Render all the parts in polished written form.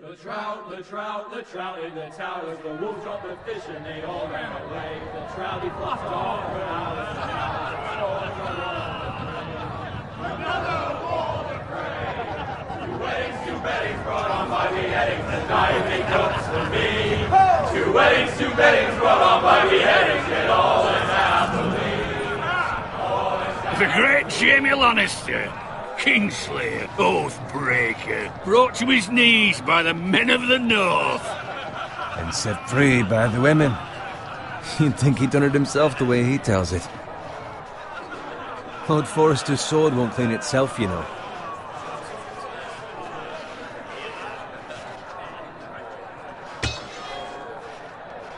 The trout in the towers, the wolves dropped the fish and they all ran away. The trout, he flopped off for hours and hours. Another wall to pray. Two weddings brought on by beheadings, and diving cups for me. Two weddings brought on by beheadings, get all in happily. The great Jamie Lannister, Kingslayer, Oathbreaker, brought to his knees by the men of the North. And set free by the women. You'd think he'd done it himself the way he tells it. Lord Forrester's sword won't clean itself, you know.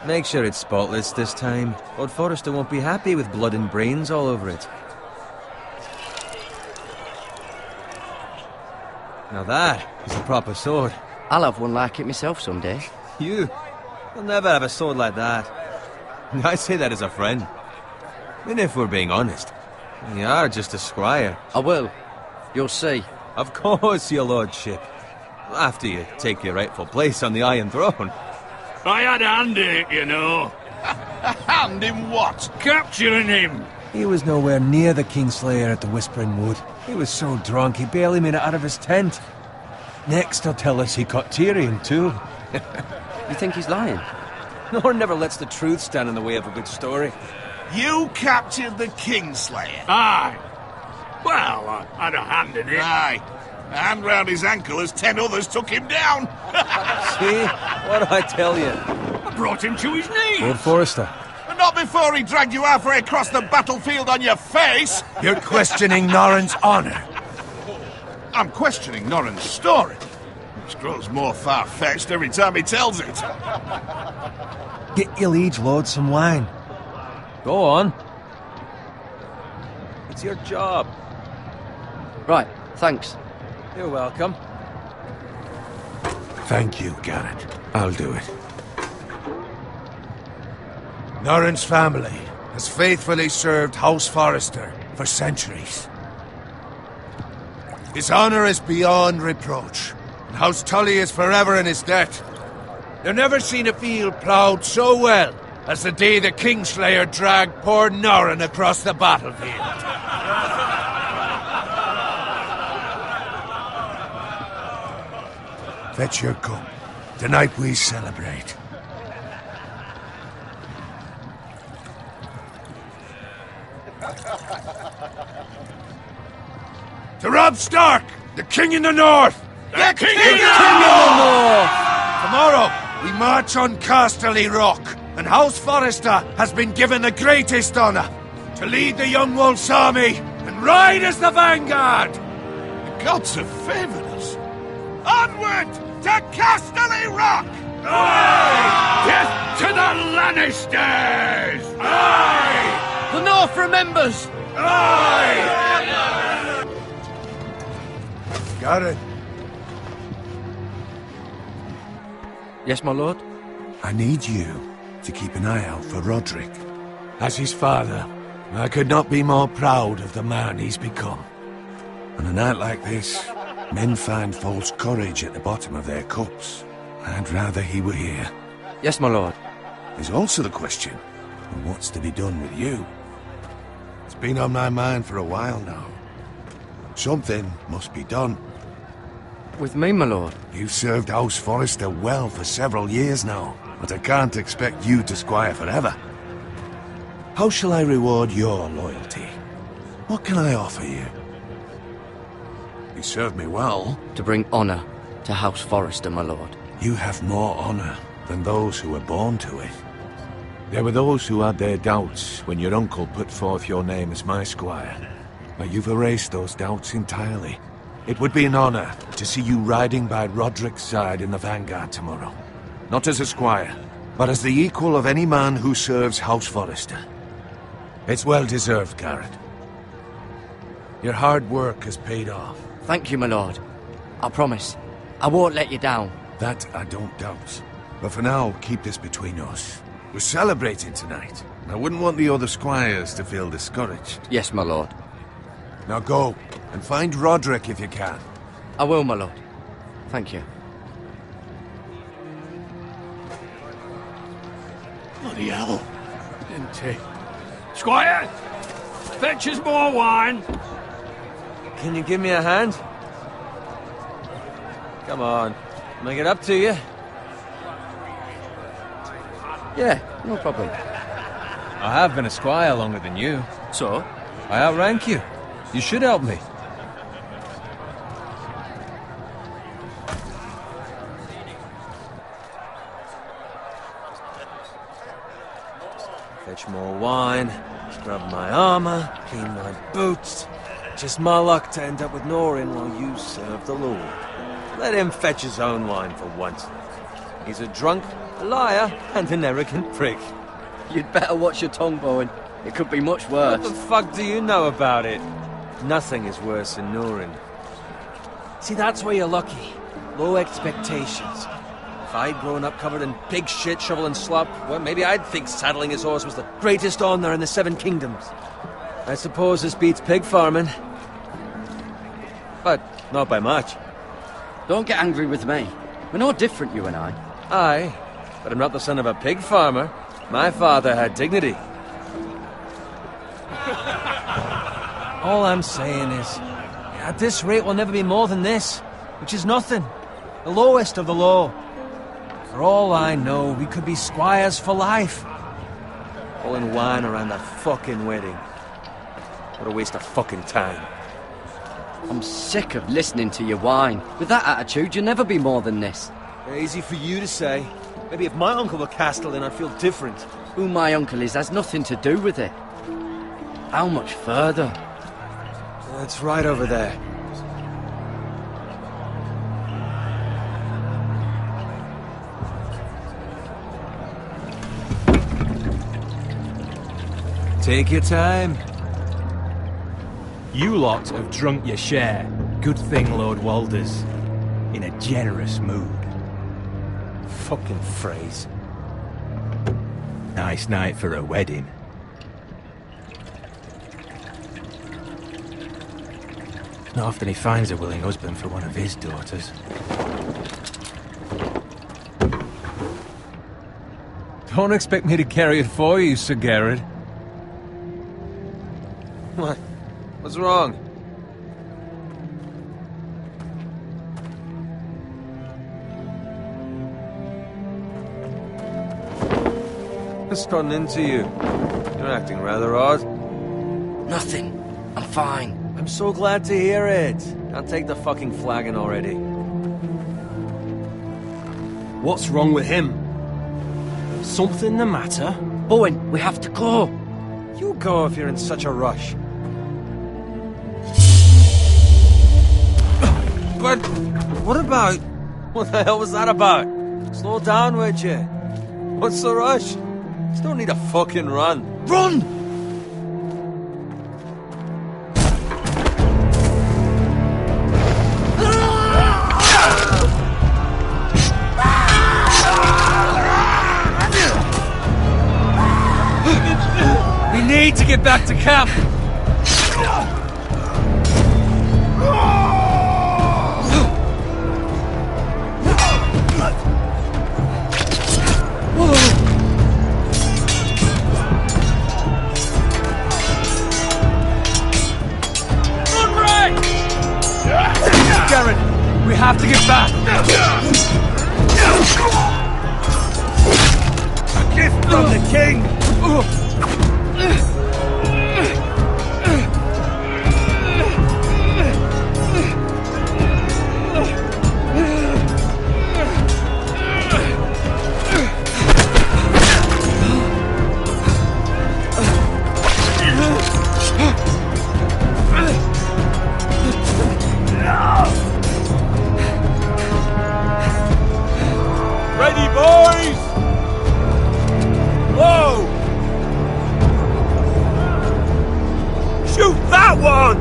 Make sure it's spotless this time. Lord Forrester won't be happy with blood and brains all over it. Now that is a proper sword. I'll have one like it myself someday. You'll never have a sword like that. I say that as a friend. And if we're being honest, you are just a squire. I will. You'll see. Of course, your lordship. After you take your rightful place on the Iron Throne. I had a hand in it, you know. A hand in what? Capturing him. He was nowhere near the Kingslayer at the Whispering Wood. He was so drunk he barely made it out of his tent. Next he'll tell us he caught Tyrion too. You think he's lying? Nor never lets the truth stand in the way of a good story. You captured the Kingslayer? Aye. Well, I had a hand in it. Aye. A hand round his ankle as 10 others took him down. See? What do I tell you? I brought him to his knees. Lord Forrester. Not before he dragged you halfway across the battlefield on your face. You're questioning Norrin's honor. I'm questioning Norrin's story, which grows more far-fetched every time he tells it. Get your liege lord some wine. Go on. It's your job. Right, thanks. You're welcome. Thank you, Garrett. I'll do it. Norrin's family has faithfully served House Forrester for centuries. His honor is beyond reproach, and House Tully is forever in his debt. They've never seen a field ploughed so well as the day the Kingslayer dragged poor Norrin across the battlefield. Fetch your cup. Tonight we celebrate. To Robb Stark, the King in the North! The King in the North! Tomorrow, we march on Casterly Rock, and House Forrester has been given the greatest honor to lead the Young Wolf's army and ride as the vanguard! The gods have favored us. Onward to Casterly Rock! Aye! Death to the Lannisters! Aye! The North remembers! Aye! Garrett, Yes, my lord? I need you to keep an eye out for Roderick. As his father, I could not be more proud of the man he's become. On a night like this, men find false courage at the bottom of their cups. I'd rather he were here. Yes, my lord. There's also the question of what's to be done with you. It's been on my mind for a while now. Something must be done. With me, my lord? You've served House Forrester well for several years now, but I can't expect you to squire forever. How shall I reward your loyalty? What can I offer you? You served me well. To bring honor to House Forrester, my lord. You have more honor than those who were born to it. There were those who had their doubts when your uncle put forth your name as my squire. But you've erased those doubts entirely. It would be an honor to see you riding by Roderick's side in the vanguard tomorrow. Not as a squire, but as the equal of any man who serves House Forrester. It's well deserved, Garrett. Your hard work has paid off. Thank you, my lord. I promise. I won't let you down. That I don't doubt. But for now, keep this between us. We're celebrating tonight. I wouldn't want the other squires to feel discouraged. Yes, my lord. Now go, and find Roderick if you can. I will, my lord. Thank you. Bloody hell. Empty. Squire! Fetch us more wine! Can you give me a hand? Come on. Make it up to you. Yeah, no problem. I have been a squire longer than you. So? I outrank you. You should help me. Fetch more wine, scrub my armor, clean my boots. Just my luck to end up with Norin while you serve the Lord. Let him fetch his own wine for once. He's a drunk, a liar, and an arrogant prick. You'd better watch your tongue, Bowen. It could be much worse. What the fuck do you know about it? Nothing is worse than Norin. See, that's where you're lucky. Low expectations. If I'd grown up covered in pig shit, shovel and slop, well, maybe I'd think saddling his horse was the greatest honour in the Seven Kingdoms. I suppose this beats pig farming. But not by much. Don't get angry with me. We're no different, you and I. Aye, but I'm not the son of a pig farmer. My father had dignity. All I'm saying is, at this rate we'll never be more than this, which is nothing. The lowest of the low. For all I know, we could be squires for life. Pulling wine around a fucking wedding. What a waste of fucking time. I'm sick of listening to your whine. With that attitude, you'll never be more than this. Easy for you to say. Maybe if my uncle were Castellan, I'd feel different. Who my uncle is has nothing to do with it. How much further? It's right over there. Take your time. You lot have drunk your share. Good thing Lord Walder's in a generous mood. Fucking phrase. Nice night for a wedding. Not often he finds a willing husband for one of his daughters. Don't expect me to carry it for you, Sir Garrett. What? What's wrong? What's gotten into you? You're acting rather odd. Nothing. I'm fine. I'm so glad to hear it. I'll take the fucking flagon already. What's wrong with him? Something the matter? Bowen, we have to go. You go if you're in such a rush. But what about... What the hell was that about? Slow down, would you? What's the rush? Just don't need a fucking run. Run! We need to get back to camp. Garrett, we have to get back. A gift from the king. Ready, boys! Whoa! Shoot that one!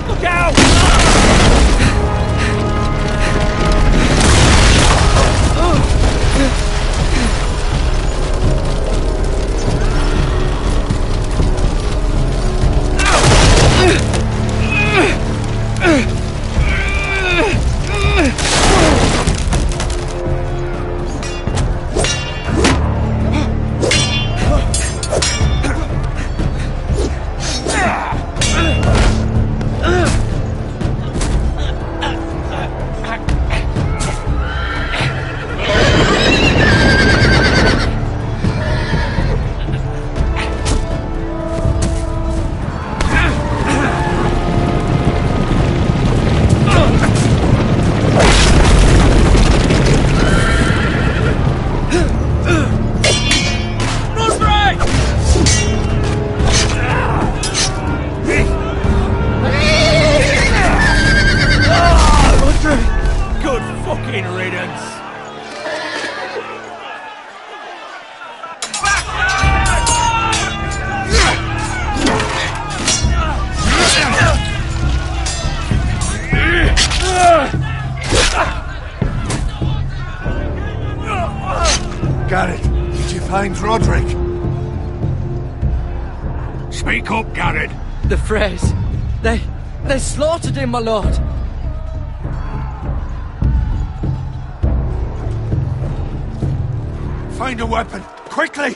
Look out! find Roderick. Speak up, Garrett. The Freys. They slaughtered him, my lord. Find a weapon, quickly!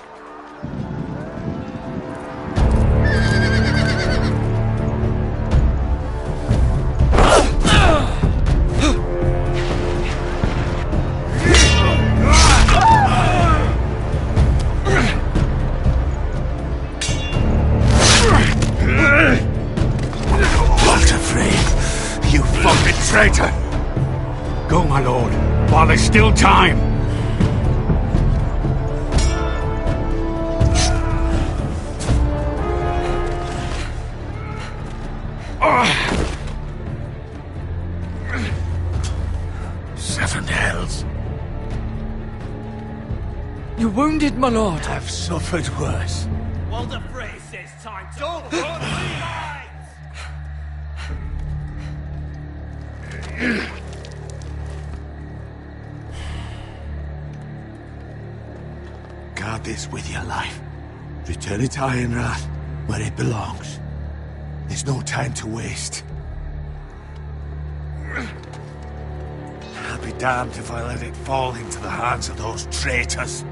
Walter Frey, you fucking traitor! Go, my lord, while there's still time. Seven hells. You're wounded, my lord. I've suffered worse. Walder Frey says time to... Don't run, Guard this with your life. Return it to Ironrath, where it belongs. There's no time to waste. I'll be damned if I let it fall into the hands of those traitors.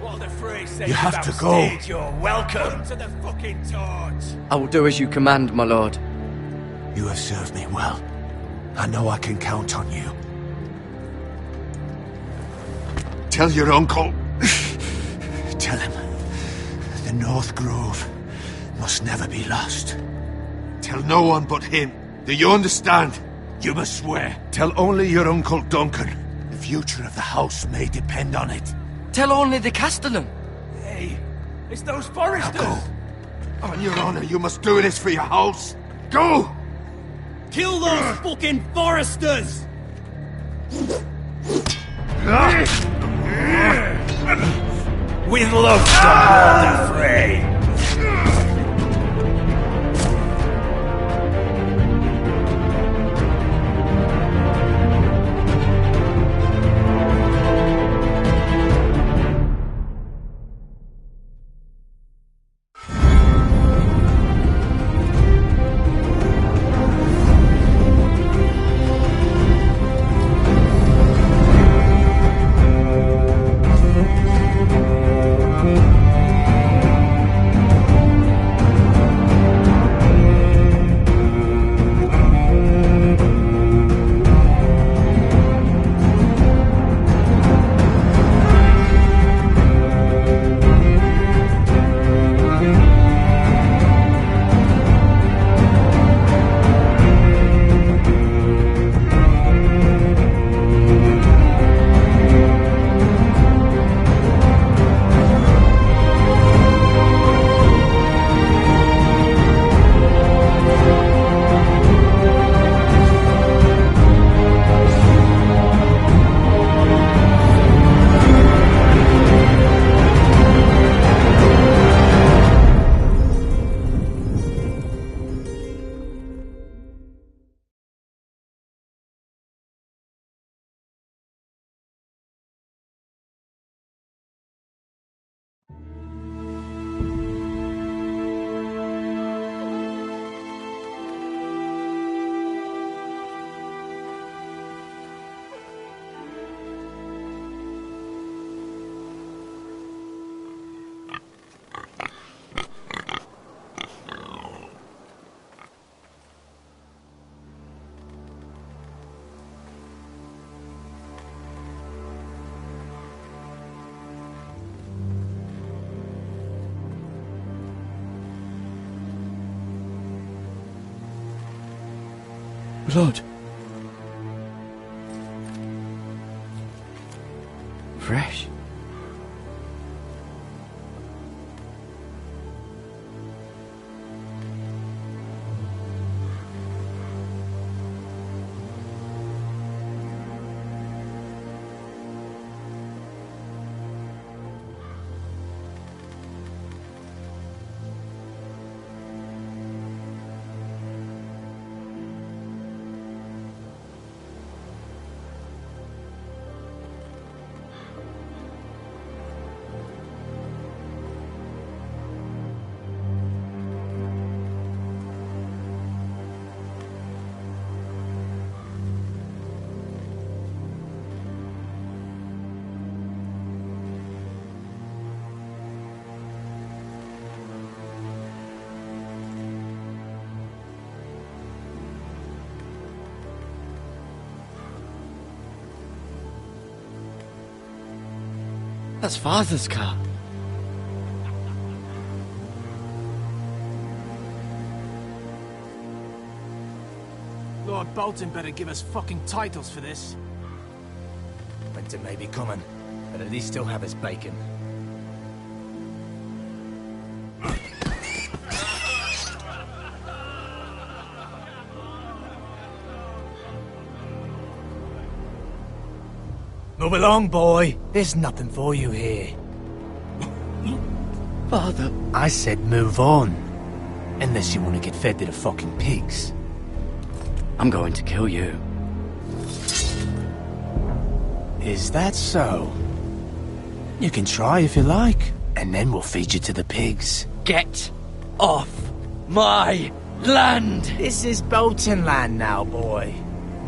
Walder Frey says You have to go. You're welcome to the fucking torch. I will do as you command, my lord. You have served me well. I know I can count on you. Tell your uncle. Tell him. The North Grove must never be lost. Tell no one but him. Do you understand? You must swear. Tell only your Uncle Duncan. The future of the house may depend on it. Tell only the Castellan. Hey, it's those foresters. Now go. On your honor, you must do this for your house. Go! Kill those fucking foresters! With love from Walder Frey. Blood. Fresh. That's Father's car. Lord Bolton better give us fucking titles for this. Winter may be coming, but at least he'll have his bacon. Move along, boy. There's nothing for you here. Father. I said move on. Unless you want to get fed to the fucking pigs. I'm going to kill you. Is that so? You can try if you like, and then we'll feed you to the pigs. Get off my land! This is Bolton land now, boy.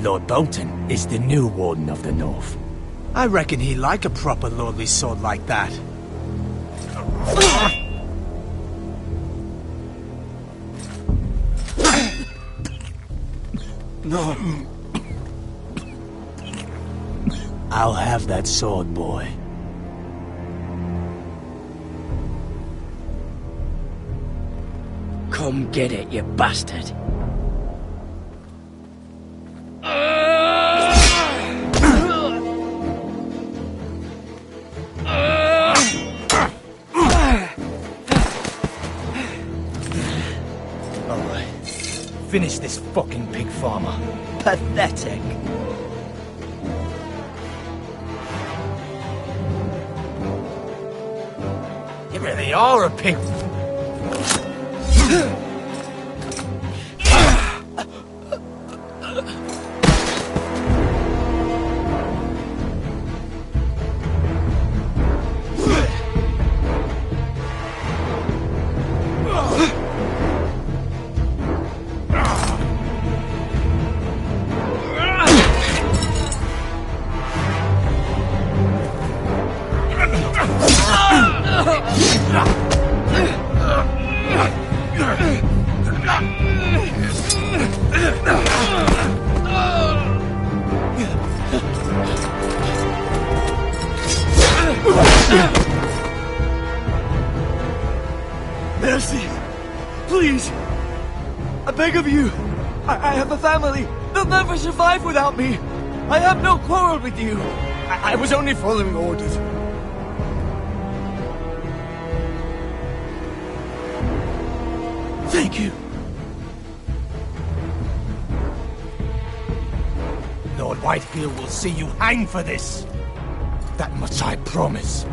Lord Bolton is the new Warden of the North. I reckon he'd like a proper lordly sword like that. No. I'll have that sword, boy. Come get it, you bastard. Finish this fucking pig farmer. Pathetic. You really are a pig. Mercy! Please! I beg of you! I have a family! They'll never survive without me! I have no quarrel with you! I was only following orders. Thank you! Lord Whitehill will see you hang for this. That much I promise.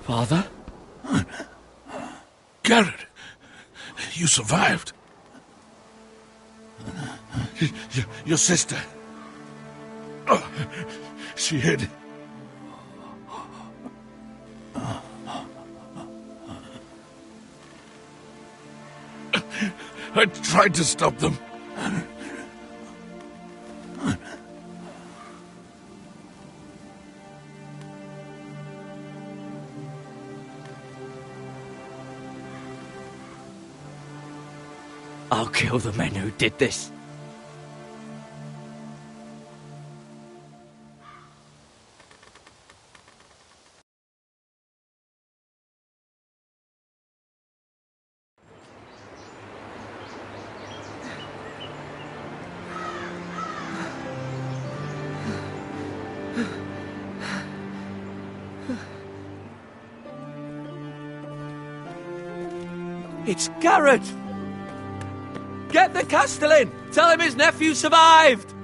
Father? Garrett, you survived. Your sister. Oh, she hid. I tried to stop them. I'll kill the men who did this. It's Garrett! Get the Castellan! Tell him his nephew survived!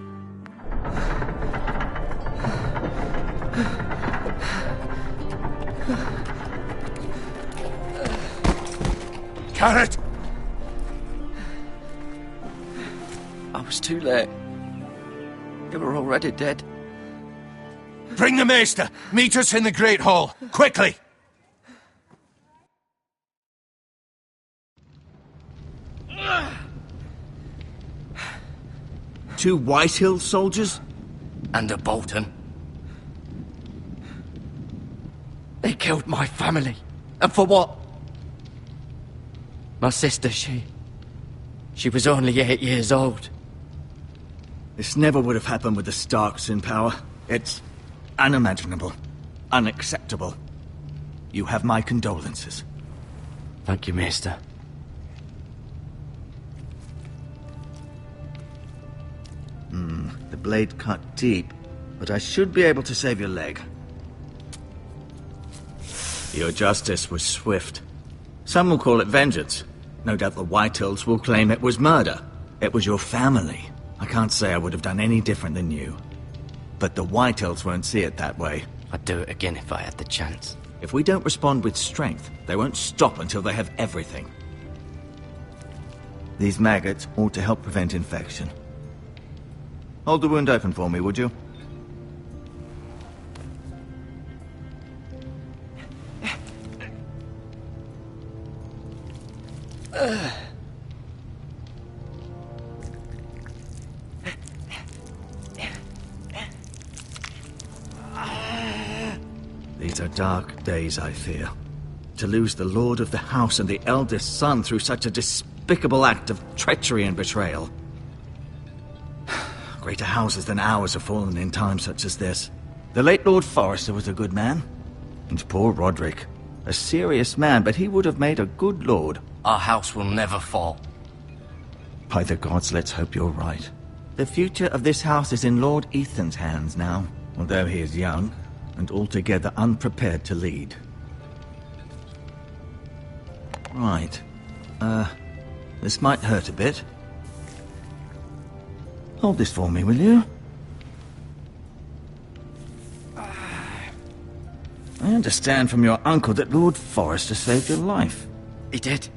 Garrett! I was too late. They were already dead. Bring the Maester! Meet us in the Great Hall! Quickly! Two Whitehill soldiers? And a Bolton. They killed my family. And for what? My sister, she was only 8 years old. This never would have happened with the Starks in power. It's unimaginable. Unacceptable. You have my condolences. Thank you, Maester. The blade cut deep, but I should be able to save your leg. Your justice was swift. Some will call it vengeance. No doubt the Whitehills will claim it was murder. It was your family. I can't say I would have done any different than you. But the Whitehills won't see it that way. I'd do it again if I had the chance. If we don't respond with strength, they won't stop until they have everything. These maggots ought to help prevent infection. Hold the wound open for me, would you? These are dark days, I fear. To lose the lord of the house and the eldest son through such a despicable act of treachery and betrayal. Greater houses than ours have fallen in times such as this. The late Lord Forrester was a good man. And poor Roderick. A serious man, but he would have made a good lord. Our house will never fall. By the gods, let's hope you're right. The future of this house is in Lord Ethan's hands now, although he is young and altogether unprepared to lead. Right. This might hurt a bit. Hold this for me, will you? I understand from your uncle that Lord Forrester saved your life. He did.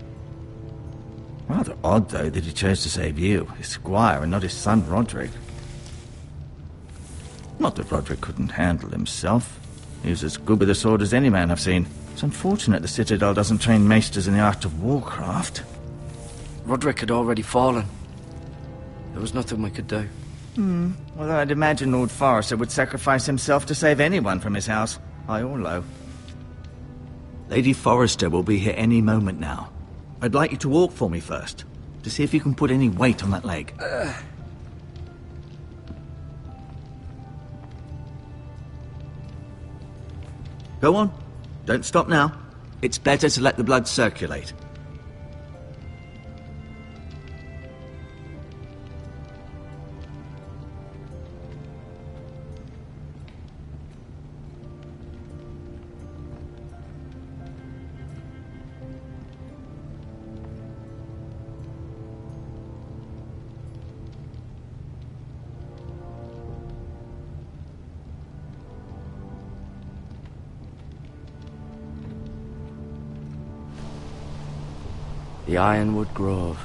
Rather odd, though, that he chose to save you, his squire, and not his son Roderick. Not that Roderick couldn't handle himself. He was as good with a sword as any man I've seen. It's unfortunate the Citadel doesn't train maesters in the art of warcraft. Roderick had already fallen. There was nothing we could do. Although I'd imagine Lord Forrester would sacrifice himself to save anyone from his house, high or low. Lady Forrester will be here any moment now. I'd like you to walk for me first, to see if you can put any weight on that leg. Go on. Don't stop now. It's better to let the blood circulate. The Ironwood Grove.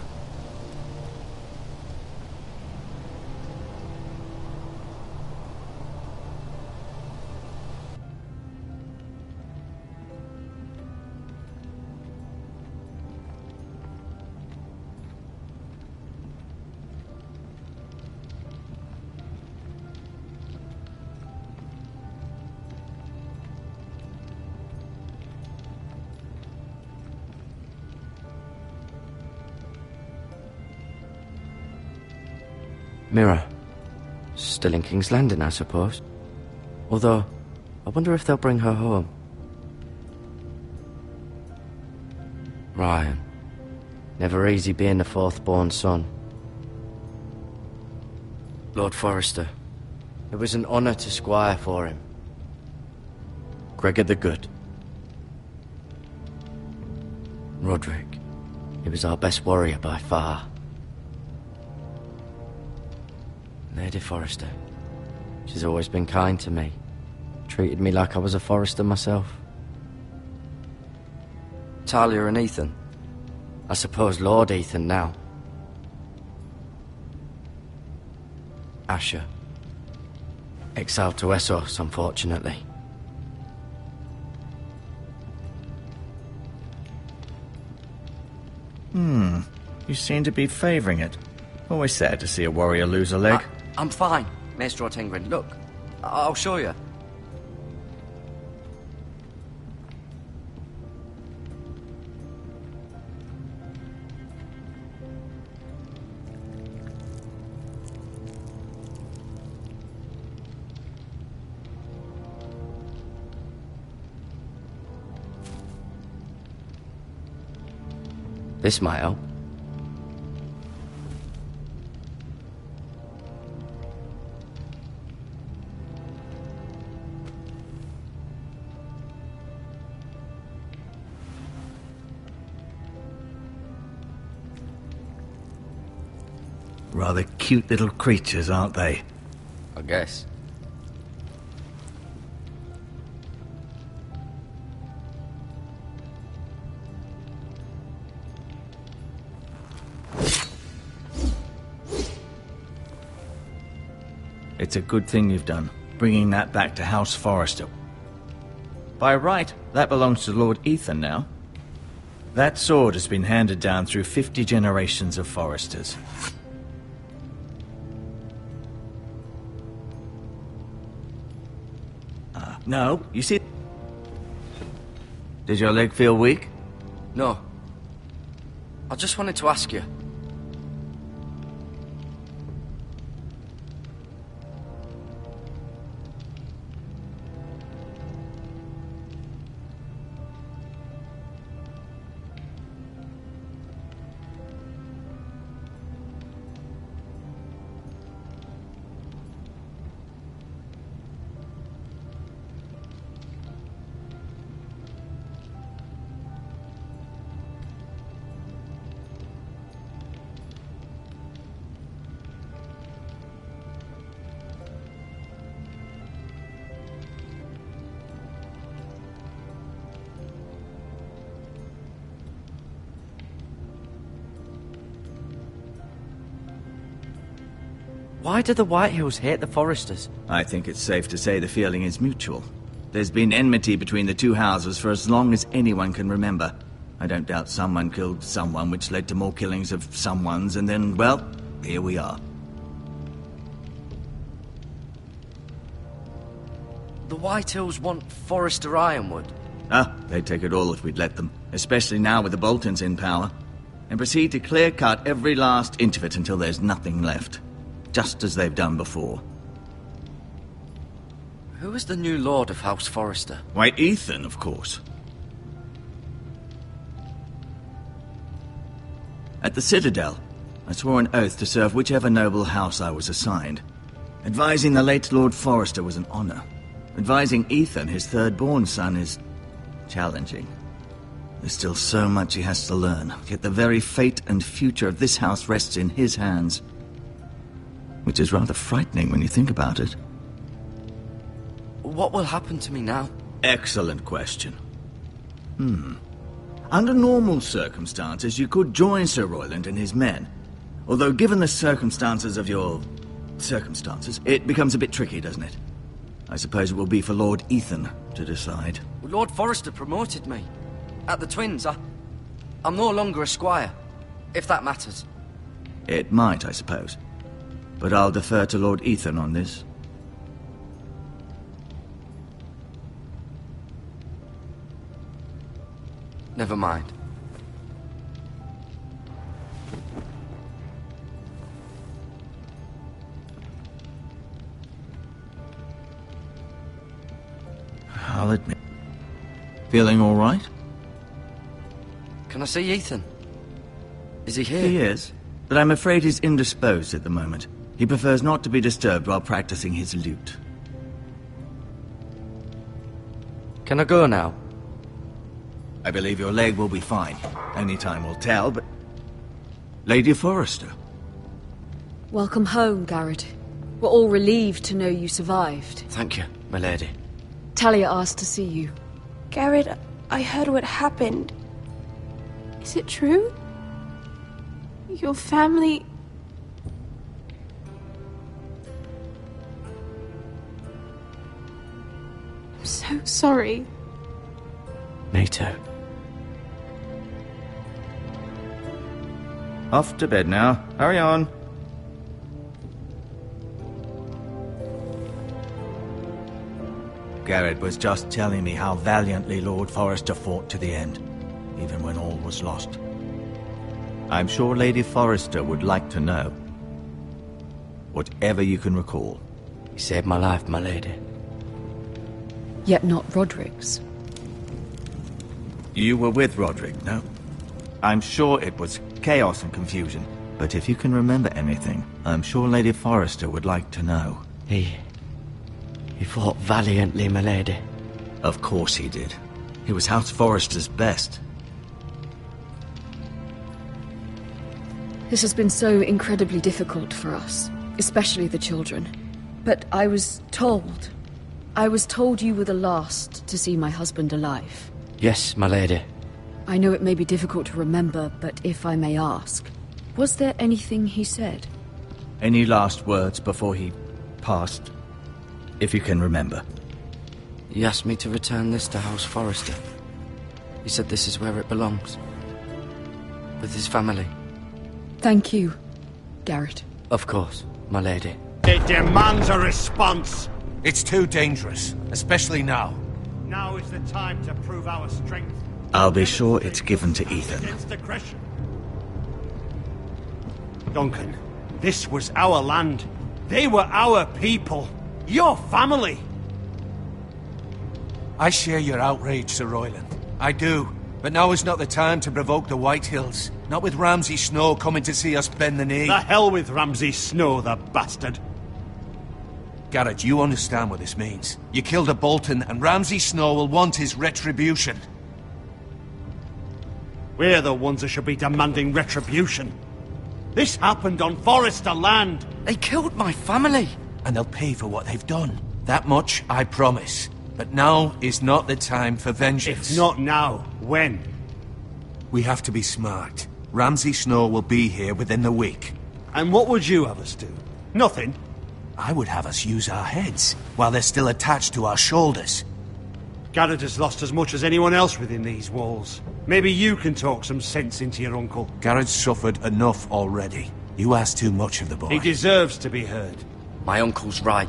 Mirror. Still in King's Landing, I suppose. Although, I wonder if they'll bring her home. Ryan. Never easy being the fourth-born son. Lord Forrester. It was an honour to squire for him. Gregor the Good. Roderick. He was our best warrior by far. Lady Forrester. She's always been kind to me. Treated me like I was a Forrester myself. Talia and Ethan. I suppose Lord Ethan now. Asher. Exiled to Essos, unfortunately. You seem to be favouring it. Always sad to see a warrior lose a leg. I'm fine, Maester Ortengrin. Look, I'll show you. This might help. Rather cute little creatures, aren't they? I guess. It's a good thing you've done, bringing that back to House Forrester. By right, that belongs to Lord Ethan now. That sword has been handed down through 50 generations of Forresters. No, you see... Did your leg feel weak? No. I just wanted to ask you. Why do the Whitehills hate the Forresters? I think it's safe to say the feeling is mutual. There's been enmity between the two houses for as long as anyone can remember. I don't doubt someone killed someone, which led to more killings of someones, and then, well, here we are. The Whitehills want Forrester Ironwood. They'd take it all if we'd let them, especially now with the Boltons in power, and proceed to clear-cut every last inch of it until there's nothing left. Just as they've done before. Who is the new Lord of House Forrester? Why, Ethan, of course. At the Citadel, I swore an oath to serve whichever noble house I was assigned. Advising the late Lord Forrester was an honor. Advising Ethan, his third-born son, is challenging. There's still so much he has to learn, yet the very fate and future of this house rests in his hands. Which is rather frightening when you think about it. What will happen to me now? Excellent question. Under normal circumstances, you could join Sir Royland and his men. Although given the circumstances of your... circumstances, it becomes a bit tricky, doesn't it? I suppose it will be for Lord Ethan to decide. Lord Forrester promoted me. At the Twins, I'm no longer a squire, if that matters. It might, I suppose. But I'll defer to Lord Ethan on this. Never mind. I'll admit. Feeling all right? Can I see Ethan? Is he here? He is, but I'm afraid he's indisposed at the moment. He prefers not to be disturbed while practicing his lute. Can I go now? I believe your leg will be fine. Only time will tell, but... Lady Forrester. Welcome home, Garrett. We're all relieved to know you survived. Thank you, my lady. Talia asked to see you. Garrett, I heard what happened. Is it true? Your family... I'm so sorry. Me too. Off to bed now. Hurry on. Garrett was just telling me how valiantly Lord Forrester fought to the end, even when all was lost. I'm sure Lady Forrester would like to know. Whatever you can recall. You saved my life, my lady. Yet not Roderick's. You were with Roderick, no? I'm sure it was chaos and confusion. But if you can remember anything, I'm sure Lady Forrester would like to know. He fought valiantly, my lady. Of course he did. He was House Forrester's best. This has been so incredibly difficult for us, especially the children. But I was told you were the last to see my husband alive. Yes, my lady. I know it may be difficult to remember, but if I may ask, was there anything he said? Any last words before he passed? If you can remember. He asked me to return this to House Forrester. He said this is where it belongs. With his family. Thank you, Garrett. Of course, my lady. It demands a response. It's too dangerous, especially now. Now is the time to prove our strength. I'll be sure it's given to Ethan. Duncan, this was our land. They were our people. Your family. I share your outrage, Sir Royland. I do. But now is not the time to provoke the Whitehills. Not with Ramsay Snow coming to see us bend the knee. The hell with Ramsay Snow, the bastard. Garrett, you understand what this means. You killed a Bolton, and Ramsay Snow will want his retribution. We're the ones that should be demanding retribution. This happened on Forrester land. They killed my family. And they'll pay for what they've done. That much, I promise. But now is not the time for vengeance. If not now, when? We have to be smart. Ramsay Snow will be here within the week. And what would you have us do? Nothing? I would have us use our heads, while they're still attached to our shoulders. Garrett has lost as much as anyone else within these walls. Maybe you can talk some sense into your uncle. Garrett's suffered enough already. You ask too much of the boy. He deserves to be heard. My uncle's right.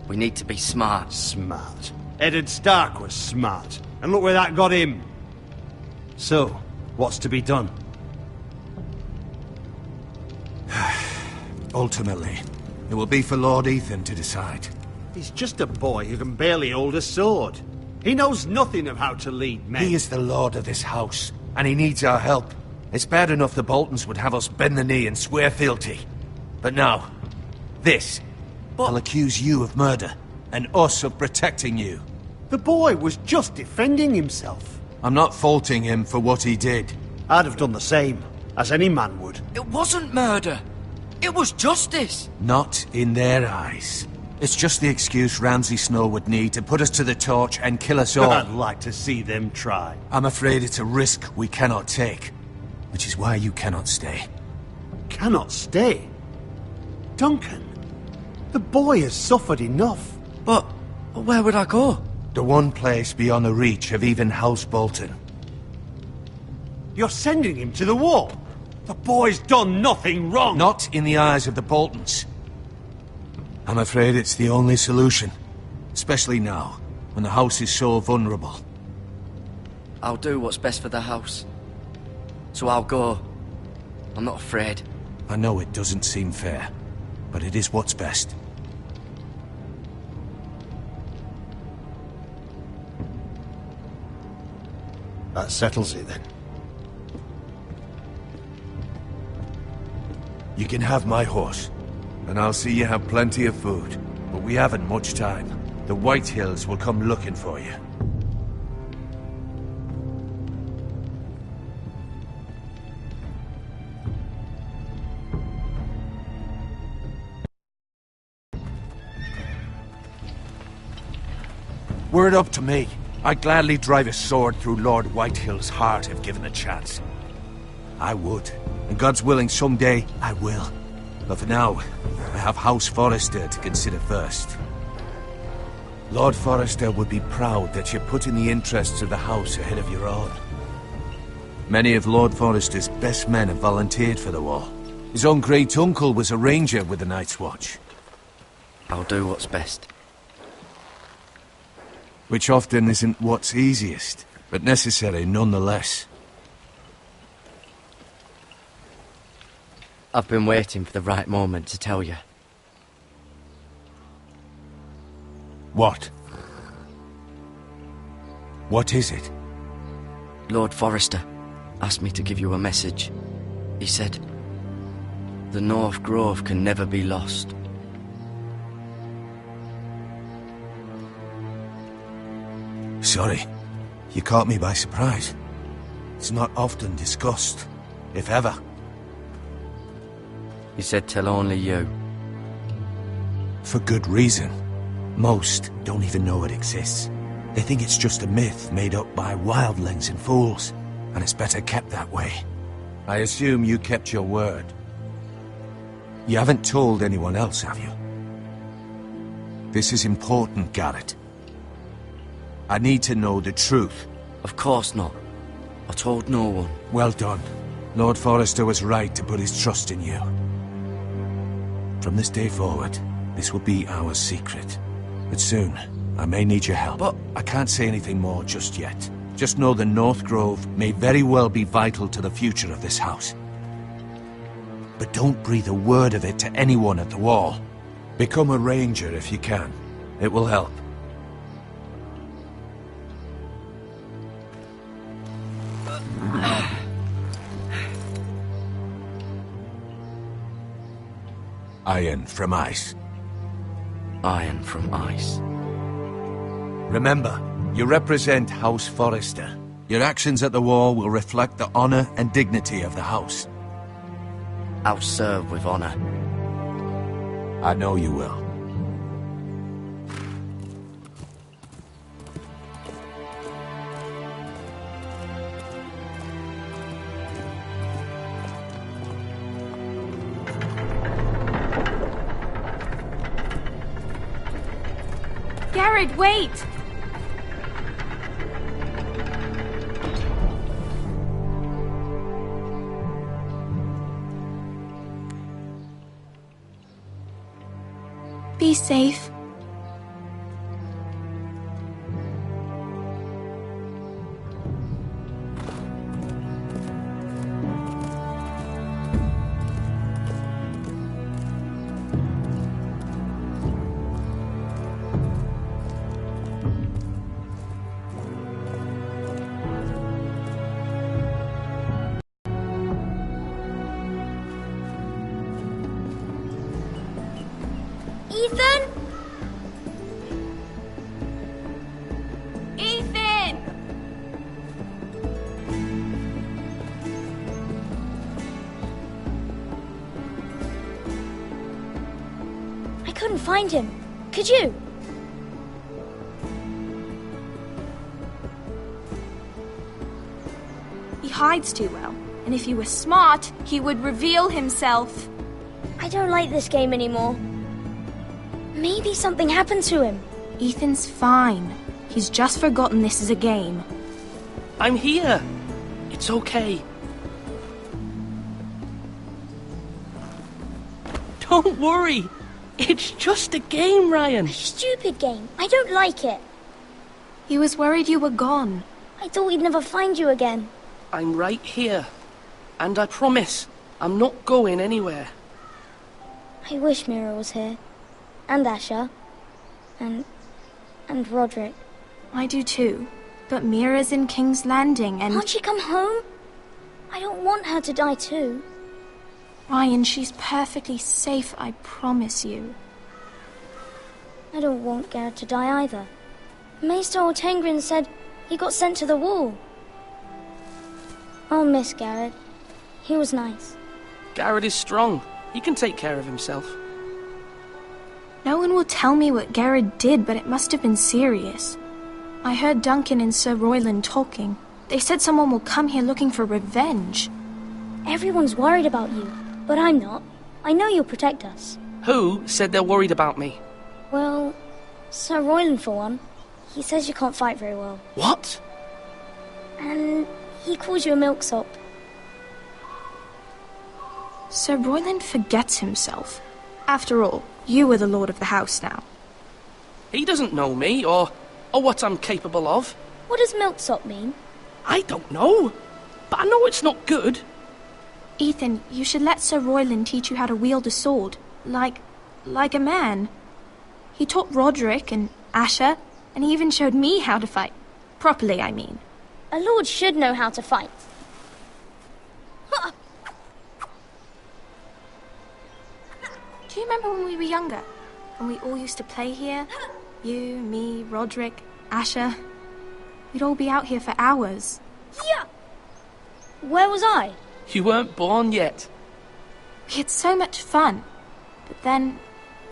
We need to be smart. Smart. Eddard Stark was smart. And look where that got him. So, what's to be done? Ultimately, it will be for Lord Ethan to decide. He's just a boy who can barely hold a sword. He knows nothing of how to lead men. He is the lord of this house, and he needs our help. It's bad enough the Boltons would have us bend the knee and swear fealty. But now, this. I'll accuse you of murder, and us of protecting you. The boy was just defending himself. I'm not faulting him for what he did. I'd have done the same, as any man would. It wasn't murder. It was justice. Not in their eyes. It's just the excuse Ramsay Snow would need to put us to the torch and kill us all. I'd like to see them try. I'm afraid it's a risk we cannot take, which is why you cannot stay. Cannot stay? Duncan, the boy has suffered enough. But where would I go? The one place beyond the reach of even House Bolton. You're sending him to the wall? The boy's done nothing wrong. Not in the eyes of the Boltons. I'm afraid it's the only solution. Especially now, when the house is so vulnerable. I'll do what's best for the house. So I'll go. I'm not afraid. I know it doesn't seem fair, but it is what's best. That settles it then. You can have my horse, and I'll see you have plenty of food. But we haven't much time. The Whitehills will come looking for you. Were it up to me, I'd gladly drive a sword through Lord Whitehill's heart if given a chance. I would. And God's willing, someday I will. But for now, I have House Forrester to consider first. Lord Forrester would be proud that you're putting the interests of the house ahead of your own. Many of Lord Forrester's best men have volunteered for the war. His own great-uncle was a ranger with the Night's Watch. I'll do what's best. Which often isn't what's easiest, but necessary nonetheless. I've been waiting for the right moment to tell you. What? What is it? Lord Forrester, asked me to give you a message. He said, the North Grove can never be lost. Sorry, you caught me by surprise. It's not often discussed, if ever. He said tell only you. For good reason. Most don't even know it exists. They think it's just a myth made up by wildlings and fools, and it's better kept that way. I assume you kept your word. You haven't told anyone else, have you? This is important, Garrett. I need to know the truth. Of course not. I told no one. Well done. Lord Forrester was right to put his trust in you. From this day forward, this will be our secret. But soon, I may need your help. But I can't say anything more just yet. Just know the North Grove may very well be vital to the future of this house. But don't breathe a word of it to anyone at the Wall. Become a ranger if you can. It will help. Iron from ice. Iron from ice. Remember, you represent House Forrester. Your actions at the Wall will reflect the honor and dignity of the house. I'll serve with honor. I know you will. Garrett, wait! Be safe. Ethan? Ethan! I couldn't find him. Could you? He hides too well, and if he were smart, he would reveal himself. I don't like this game anymore. Maybe something happened to him. Ethan's fine. He's just forgotten this is a game. I'm here. It's okay. Don't worry. It's just a game, Ryan. A stupid game. I don't like it. He was worried you were gone. I thought we'd never find you again. I'm right here. And I promise, I'm not going anywhere. I wish Mira was here. And Asher. And Roderick. I do too. But Mira's in King's Landing and... Can't she come home? I don't want her to die too. Ryan, she's perfectly safe, I promise you. I don't want Garrett to die either. Maester Ortengrin said he got sent to the Wall. I'll miss Garrett. He was nice. Garrett is strong. He can take care of himself. No one will tell me what Garrett did, but it must have been serious. I heard Duncan and Sir Royland talking. They said someone will come here looking for revenge. Everyone's worried about you, but I'm not. I know you'll protect us. Who said they're worried about me? Well, Sir Royland for one. He says you can't fight very well. What? And he calls you a milksop. Sir Royland forgets himself. After all, you are the lord of the house now. He doesn't know me, or what I'm capable of. What does milksop mean? I don't know, but I know it's not good. Ethan, you should let Sir Royland teach you how to wield a sword, like a man. He taught Roderick and Asher, and he even showed me how to fight. Properly, I mean. A lord should know how to fight. remember when we were younger? And we all used to play here? You, me, Roderick, Asher. We'd all be out here for hours. Yeah! Where was I? You weren't born yet. We had so much fun. But then,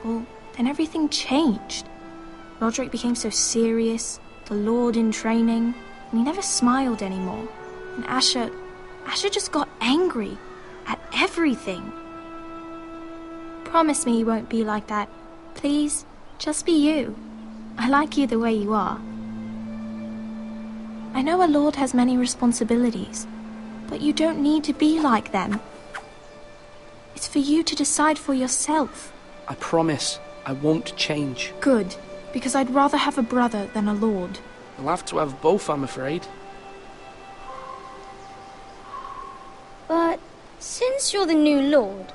well, then everything changed. Roderick became so serious, the Lord in training, and he never smiled anymore. And Asher just got angry at everything. Promise me you won't be like that. Please, just be you. I like you the way you are. I know a lord has many responsibilities, but you don't need to be like them. It's for you to decide for yourself. I promise I won't change. Good, because I'd rather have a brother than a lord. I'll have to have both, I'm afraid. But since you're the new lord,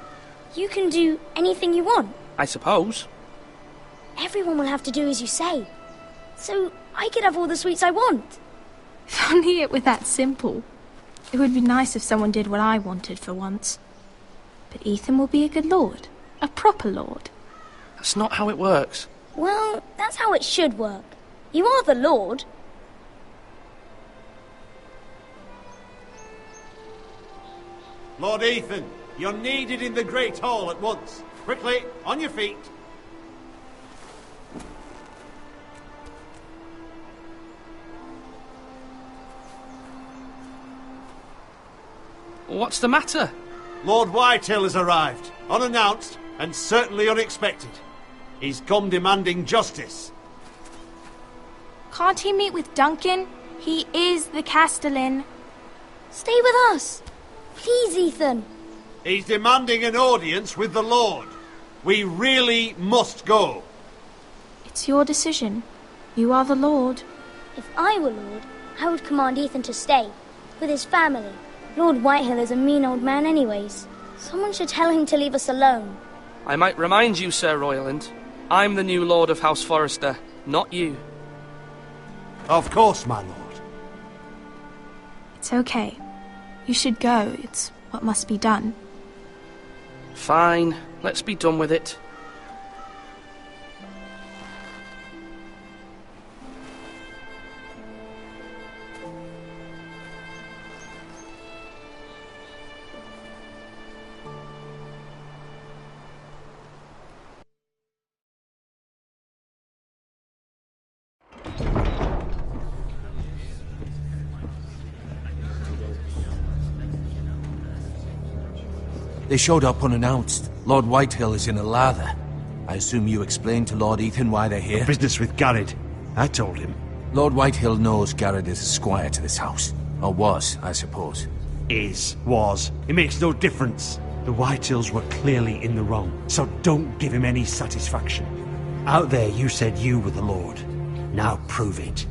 you can do anything you want. I suppose. Everyone will have to do as you say. So I could have all the sweets I want. If only it were that simple. It would be nice if someone did what I wanted for once. But Ethan will be a good lord. A proper lord. That's not how it works. Well, that's how it should work. You are the lord. Lord Ethan, you're needed in the Great Hall at once. Quickly, on your feet. What's the matter? Lord Whitehill has arrived, unannounced and certainly unexpected. He's come demanding justice. Can't he meet with Duncan? He is the Castellan. Stay with us. Please, Ethan. He's demanding an audience with the Lord. We really must go. It's your decision. You are the Lord. If I were Lord, I would command Ethan to stay, with his family. Lord Whitehill is a mean old man anyways. Someone should tell him to leave us alone. I might remind you, Sir Royland, I'm the new Lord of House Forrester, not you. Of course, my lord. It's okay. You should go. It's what must be done. Fine. Let's be done with it. They showed up unannounced. Lord Whitehill is in a lather. I assume you explained to Lord Ethan why they're here? Business with Garrett. I told him. Lord Whitehill knows Garrett is a squire to this house. Or was, I suppose. Was. It makes no difference. The Whitehills were clearly in the wrong, so don't give him any satisfaction. Out there you said you were the Lord. Now prove it.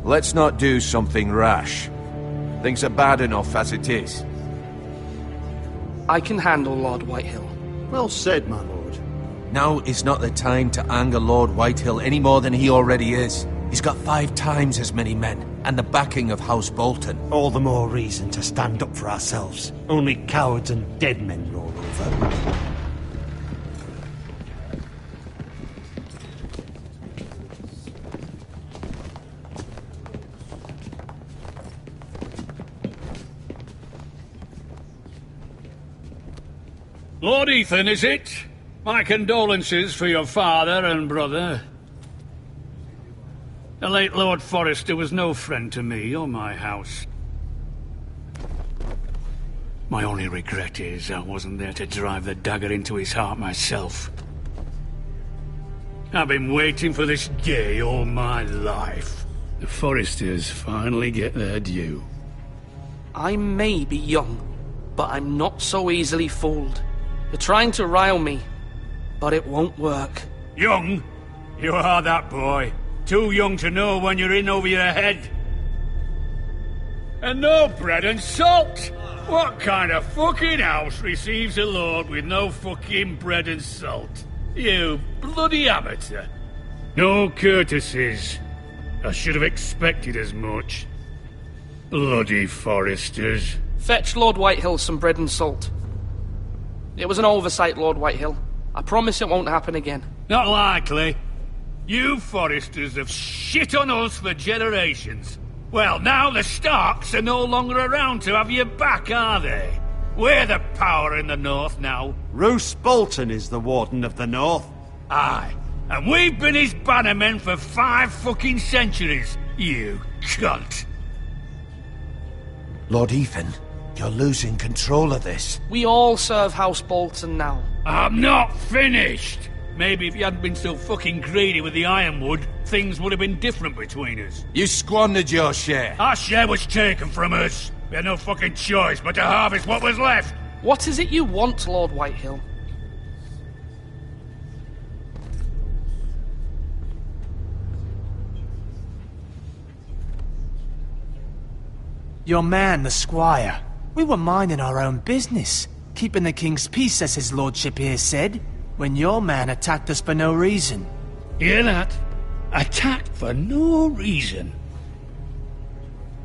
Let's not do something rash. Things are bad enough as it is. I can handle Lord Whitehill. Well said, my lord. Now is not the time to anger Lord Whitehill any more than he already is. He's got 5 times as many men, and the backing of House Bolton. All the more reason to stand up for ourselves. Only cowards and dead men roll over. Lord Ethan, is it? My condolences for your father and brother. The late Lord Forrester was no friend to me or my house. My only regret is I wasn't there to drive the dagger into his heart myself. I've been waiting for this day all my life. The Forresters finally get their due. I may be young, but I'm not so easily fooled. They're trying to rile me, but it won't work. Young? You are that boy. Too young to know when you're in over your head. And no bread and salt! What kind of fucking house receives a lord with no fucking bread and salt? You bloody amateur. No courtesies. I should have expected as much. Bloody Forresters. Fetch Lord Whitehill some bread and salt. It was an oversight, Lord Whitehill. I promise it won't happen again. Not likely. You Forresters have shit on us for generations. Well, now the Starks are no longer around to have you back, are they? We're the power in the north now. Roose Bolton is the Warden of the North. Aye. And we've been his bannermen for 5 fucking centuries, you cunt. Lord Ethan, you're losing control of this. We all serve House Bolton now. I'm not finished! Maybe if you hadn't been so fucking greedy with the ironwood, things would have been different between us. You squandered your share. Our share was taken from us. We had no fucking choice but to harvest what was left. What is it you want, Lord Whitehill? Your man, the squire. We were minding our own business, keeping the king's peace, as his lordship here said, when your man attacked us for no reason. Hear that? Attacked for no reason.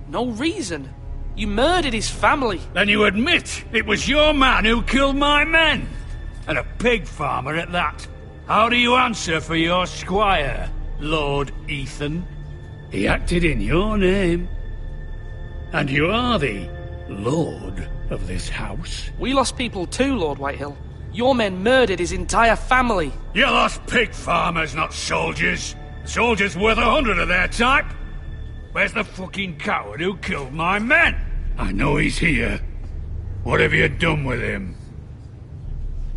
No reason? You murdered his family. Then you admit it was your man who killed my men. And a pig farmer at that. How do you answer for your squire, Lord Ethan? He acted in your name. And you are the lord of this house. We lost people too, Lord Whitehill. Your men murdered his entire family. You lost pig farmers, not soldiers. Soldiers worth 100 of their type. Where's the fucking coward who killed my men? I know he's here. What have you done with him?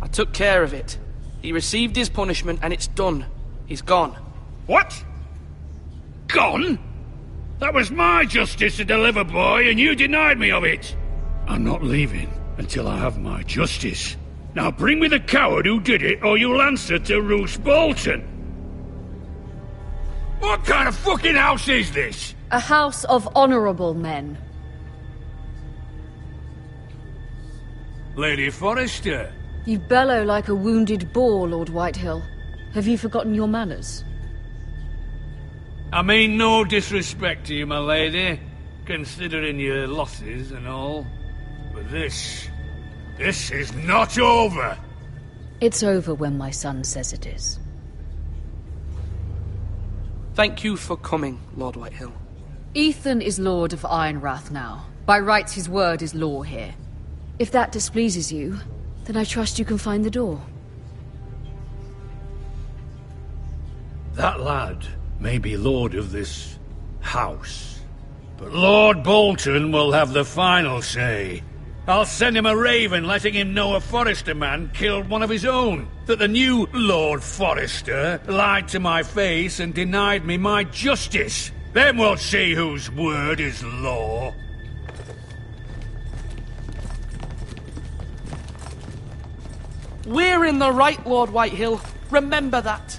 I took care of it. He received his punishment and it's done. He's gone. What? Gone? That was my justice to deliver, boy, and you denied me of it. I'm not leaving until I have my justice. Now bring me the coward who did it, or you'll answer to Roose Bolton. What kind of fucking house is this? A house of honorable men. Lady Forrester. You bellow like a wounded boar, Lord Whitehill. Have you forgotten your manners? I mean no disrespect to you, my lady, considering your losses and all. But this is not over. It's over when my son says it is. Thank you for coming, Lord Whitehill. Ethan is Lord of Ironrath now. By rights, his word is law here. If that displeases you, then I trust you can find the door. That lad may be lord of this house, but Lord Bolton will have the final say. I'll send him a raven letting him know a Forrester man killed one of his own, that the new Lord Forrester lied to my face and denied me my justice. Then we'll see whose word is law. We're in the right, Lord Whitehill. Remember that.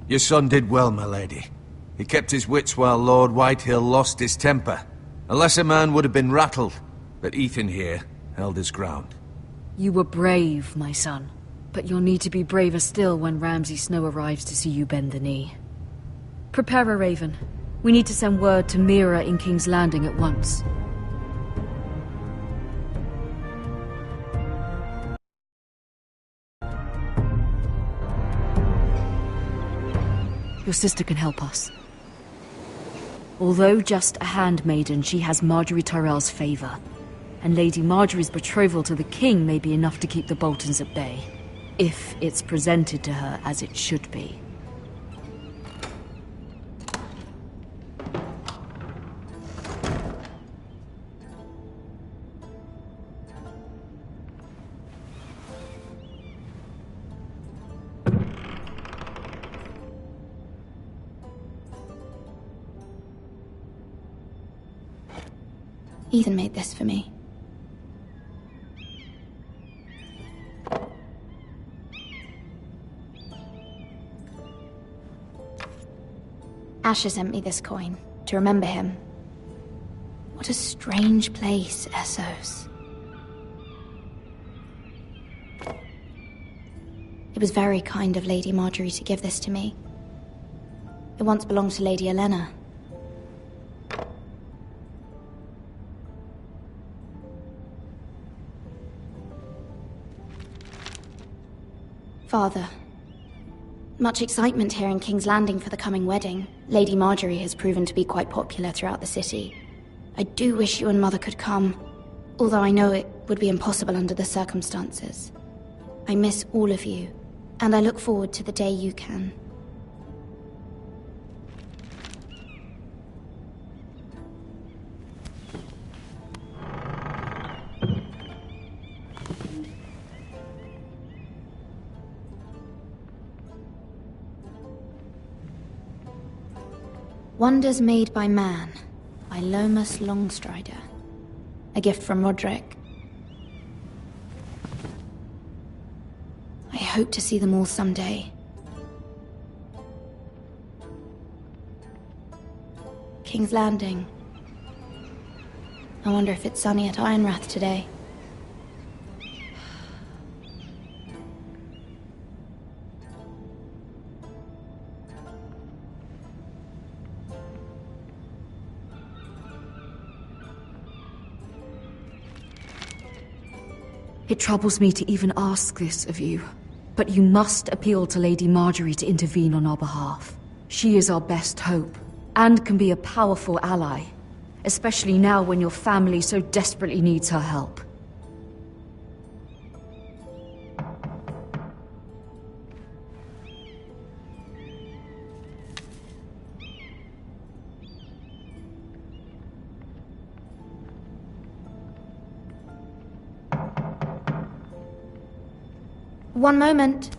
Your son did well, my lady. He kept his wits while Lord Whitehill lost his temper. A lesser man would have been rattled, but Ethan here held his ground. You were brave, my son. But you'll need to be braver still when Ramsay Snow arrives to see you bend the knee. Prepare a raven. We need to send word to Mira in King's Landing at once. Your sister can help us. Although just a handmaiden, she has Marjorie Tyrell's favor. And Lady Marjorie's betrothal to the king may be enough to keep the Boltons at bay. If it's presented to her as it should be. Ethan made this for me. Asher sent me this coin to remember him. What a strange place, Essos. It was very kind of Lady Marjorie to give this to me. It once belonged to Lady Elena. Father, much excitement here in King's Landing for the coming wedding. Lady Marjorie has proven to be quite popular throughout the city. I do wish you and Mother could come, although I know it would be impossible under the circumstances. I miss all of you, and I look forward to the day you can. Wonders Made by Man, by Lomas Longstrider. A gift from Roderick. I hope to see them all someday. King's Landing. I wonder if it's sunny at Ironrath today. It troubles me to even ask this of you, but you must appeal to Lady Marjorie to intervene on our behalf. She is our best hope, and can be a powerful ally, especially now when your family so desperately needs her help. One moment.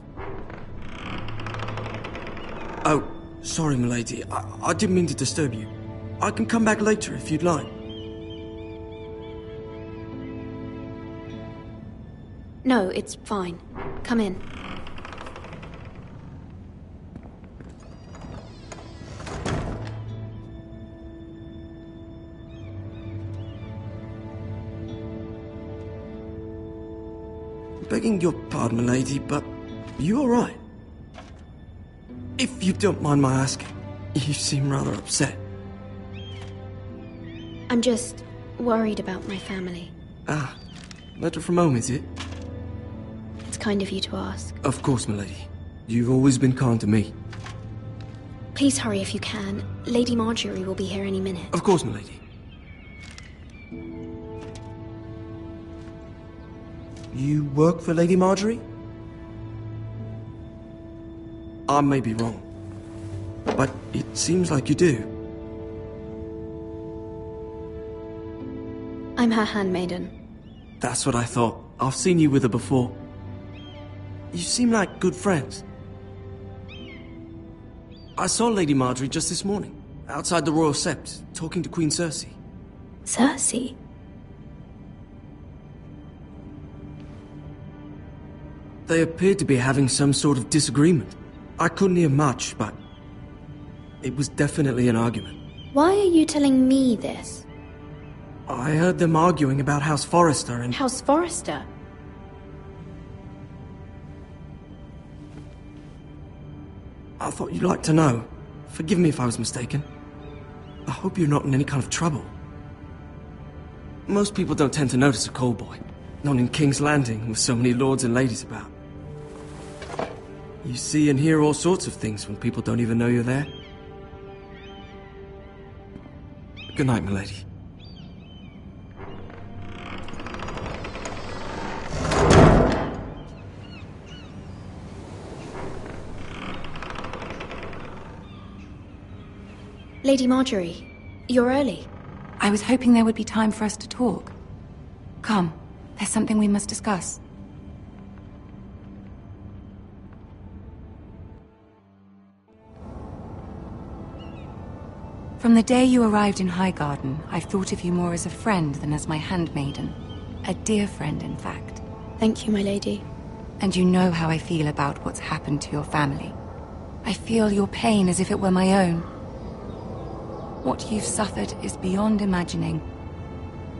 Oh, sorry, milady. I didn't mean to disturb you. I can come back later if you'd like. No, it's fine. Come in. Begging your pardon, milady, but you alright? If you don't mind my asking, you seem rather upset. I'm just worried about my family. Ah, letter from home, is it? It's kind of you to ask. Of course, milady. You've always been kind to me. Please hurry if you can. Lady Marjorie will be here any minute. Of course, milady. You work for Lady Marjorie? I may be wrong, but it seems like you do. I'm her handmaiden. That's what I thought. I've seen you with her before. You seem like good friends. I saw Lady Marjorie just this morning, outside the Royal Sept, talking to Queen Cersei. Cersei? They appeared to be having some sort of disagreement. I couldn't hear much, but it was definitely an argument. Why are you telling me this? I heard them arguing about House Forrester and... House Forrester? I thought you'd like to know. Forgive me if I was mistaken. I hope you're not in any kind of trouble. Most people don't tend to notice a callboy. Not in King's Landing, with so many lords and ladies about. You see and hear all sorts of things when people don't even know you're there. Good night, milady. Lady Marjorie, you're early. I was hoping there would be time for us to talk. Come, there's something we must discuss. From the day you arrived in Highgarden, I've thought of you more as a friend than as my handmaiden. A dear friend, in fact. Thank you, my lady. And you know how I feel about what's happened to your family. I feel your pain as if it were my own. What you've suffered is beyond imagining.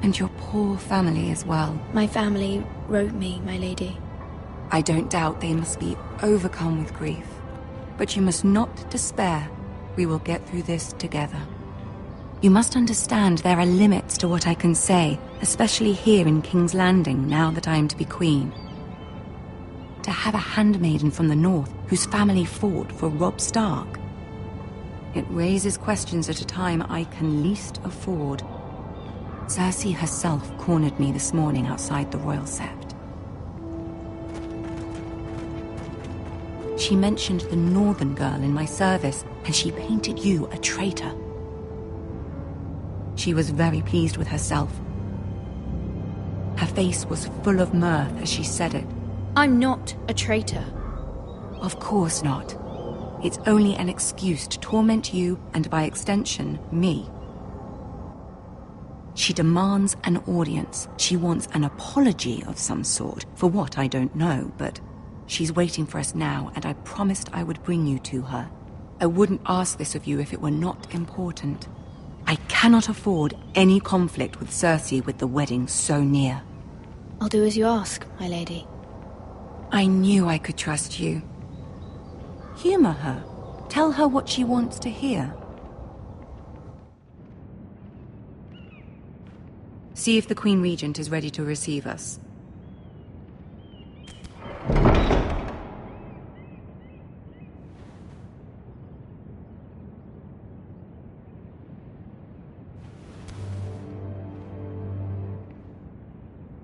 And your poor family as well. My family wrote me, my lady. I don't doubt they must be overcome with grief. But you must not despair. We will get through this together. You must understand there are limits to what I can say, especially here in King's Landing, now that I am to be queen. To have a handmaiden from the north whose family fought for Robb Stark. It raises questions at a time I can least afford. Cersei herself cornered me this morning outside the Royal Sept. She mentioned the northern girl in my service, and she painted you a traitor. She was very pleased with herself. Her face was full of mirth as she said it. I'm not a traitor. Of course not. It's only an excuse to torment you, and by extension, me. She demands an audience. She wants an apology of some sort, for what I don't know, but she's waiting for us now, and I promised I would bring you to her. I wouldn't ask this of you if it were not important. I cannot afford any conflict with Cersei with the wedding so near. I'll do as you ask, my lady. I knew I could trust you. Humor her. Tell her what she wants to hear. See if the Queen Regent is ready to receive us.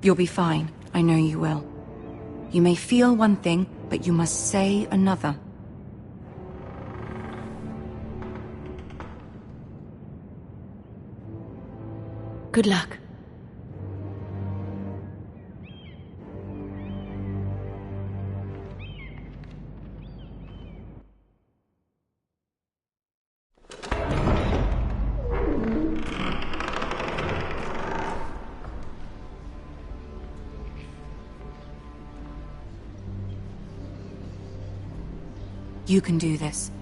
You'll be fine. I know you will. You may feel one thing, but you must say another. Good luck. You can do this.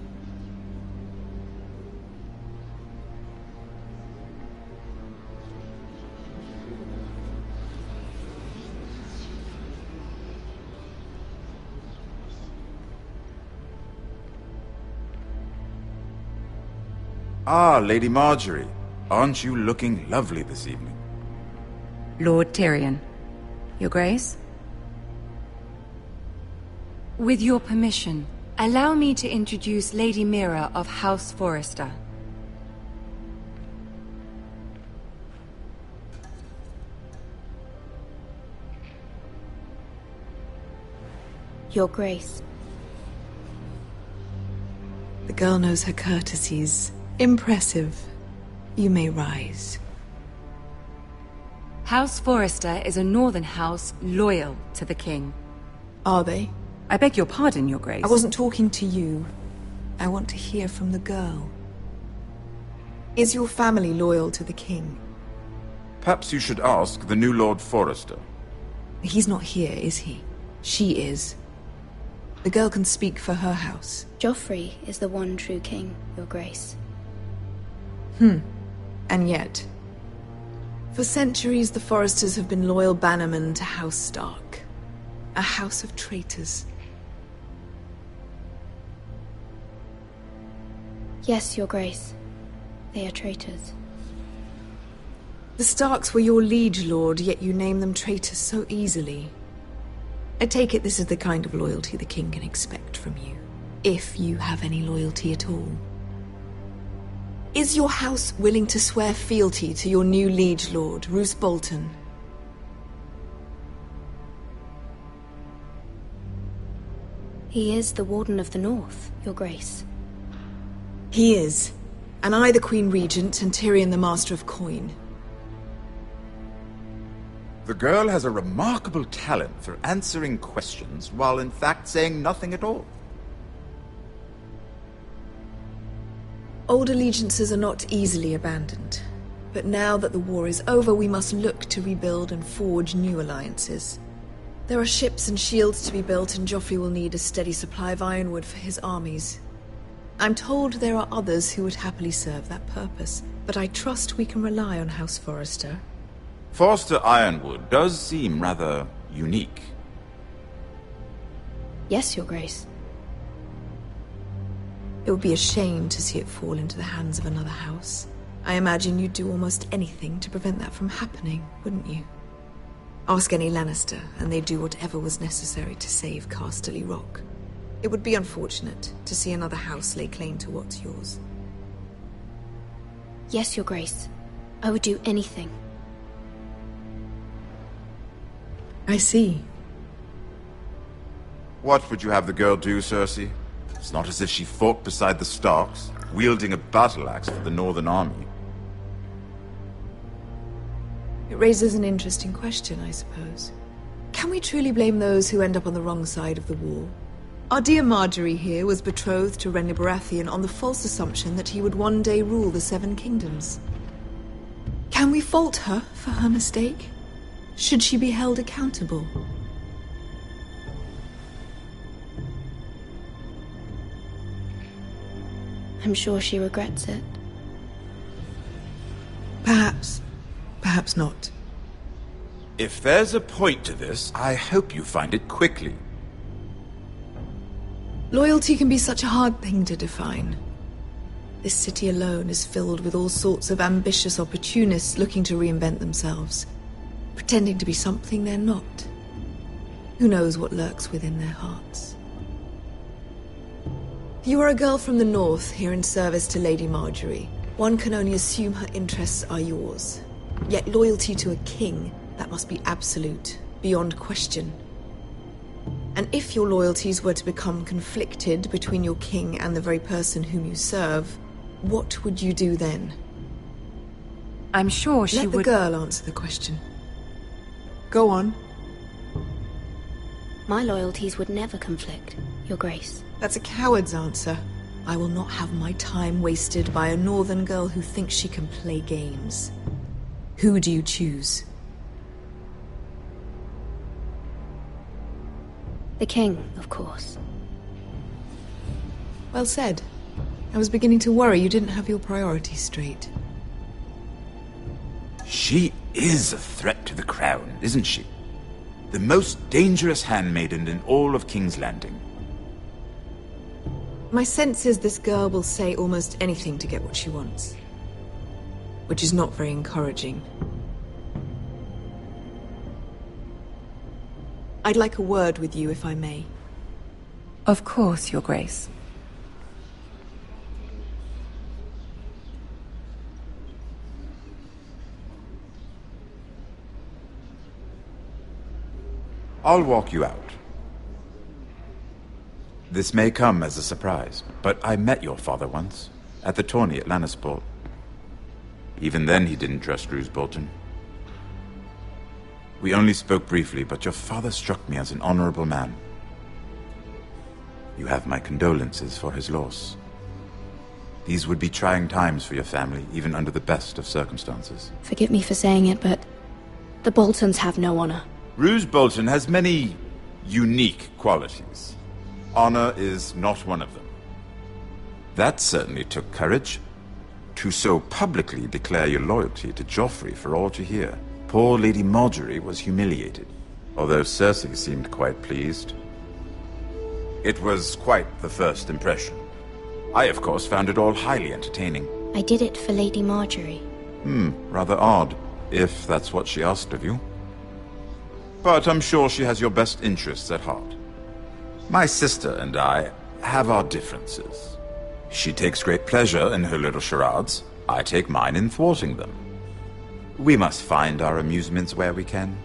Ah, Lady Marjorie. Aren't you looking lovely this evening? Lord Tyrion. Your Grace? With your permission, allow me to introduce Lady Mira of House Forrester. Your Grace. The girl knows her courtesies. Impressive. You may rise. House Forrester is a northern house loyal to the king. Are they? I beg your pardon, Your Grace. I wasn't talking to you. I want to hear from the girl. Is your family loyal to the king? Perhaps you should ask the new Lord Forrester. He's not here, is he? She is. The girl can speak for her house. Joffrey is the one true king, Your Grace. And yet, for centuries the Forresters have been loyal bannermen to House Stark. A house of traitors. Yes, Your Grace. They are traitors. The Starks were your liege lord, yet you name them traitors so easily. I take it this is the kind of loyalty the king can expect from you. If you have any loyalty at all. Is your house willing to swear fealty to your new liege lord, Roose Bolton? He is the Warden of the North, Your Grace. He is. And I the Queen Regent, and Tyrion the Master of Coin. The girl has a remarkable talent for answering questions while in fact saying nothing at all. Old allegiances are not easily abandoned. But now that the war is over, we must look to rebuild and forge new alliances. There are ships and shields to be built, and Joffrey will need a steady supply of ironwood for his armies. I'm told there are others who would happily serve that purpose, but I trust we can rely on House Forrester. Forster Ironwood does seem rather unique. Yes, Your Grace. It would be a shame to see it fall into the hands of another house. I imagine you'd do almost anything to prevent that from happening, wouldn't you? Ask any Lannister, and they'd do whatever was necessary to save Casterly Rock. It would be unfortunate to see another house lay claim to what's yours. Yes, Your Grace. I would do anything. I see. What would you have the girl do, Cersei? It's not as if she fought beside the Starks, wielding a battle axe for the Northern Army. It raises an interesting question, I suppose. Can we truly blame those who end up on the wrong side of the war? Our dear Marjorie here was betrothed to Renly Baratheon on the false assumption that he would one day rule the Seven Kingdoms. Can we fault her for her mistake? Should she be held accountable? I'm sure she regrets it. Perhaps. Perhaps not. If there's a point to this, I hope you find it quickly. Loyalty can be such a hard thing to define. This city alone is filled with all sorts of ambitious opportunists looking to reinvent themselves, pretending to be something they're not. Who knows what lurks within their hearts? You are a girl from the north, here in service to Lady Marjorie. One can only assume her interests are yours. Yet loyalty to a king, that must be absolute, beyond question. And if your loyalties were to become conflicted between your king and the very person whom you serve, what would you do then? I'm sure she would... Let the girl answer the question. Go on. My loyalties would never conflict, Your Grace. That's a coward's answer. I will not have my time wasted by a northern girl who thinks she can play games. Who do you choose? The king, of course. Well said. I was beginning to worry you didn't have your priorities straight. She is a threat to the crown, isn't she? The most dangerous handmaiden in all of King's Landing. My sense is this girl will say almost anything to get what she wants. Which is not very encouraging. I'd like a word with you, if I may. Of course, Your Grace. I'll walk you out. This may come as a surprise, but I met your father once, at the tourney at Lannisport. Even then he didn't trust Roose Bolton. We only spoke briefly, but your father struck me as an honorable man. You have my condolences for his loss. These would be trying times for your family, even under the best of circumstances. Forgive me for saying it, but the Boltons have no honor. Roose Bolton has many unique qualities. Honor is not one of them. That certainly took courage. To so publicly declare your loyalty to Joffrey for all to hear. Poor Lady Marjorie was humiliated, although Cersei seemed quite pleased. It was quite the first impression. I, of course, found it all highly entertaining. I did it for Lady Marjorie. Rather odd, if that's what she asked of you. But I'm sure she has your best interests at heart. My sister and I have our differences. She takes great pleasure in her little charades. I take mine in thwarting them. We must find our amusements where we can.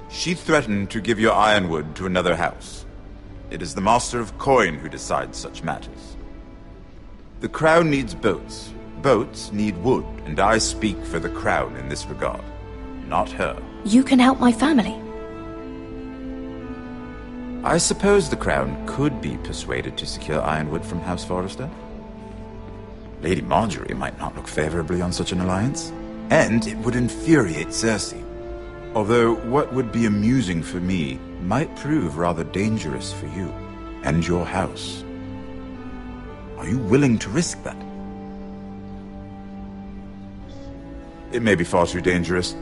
She threatened to give your ironwood to another house. It is the Master of Coin who decides such matters. The Crown needs boats. Boats need wood, and I speak for the Crown in this regard, not her. You can help my family. I suppose the Crown could be persuaded to secure ironwood from House Forrester. Lady Marjorie might not look favorably on such an alliance, and it would infuriate Cersei. Although what would be amusing for me might prove rather dangerous for you and your house. Are you willing to risk that? It may be far too dangerous.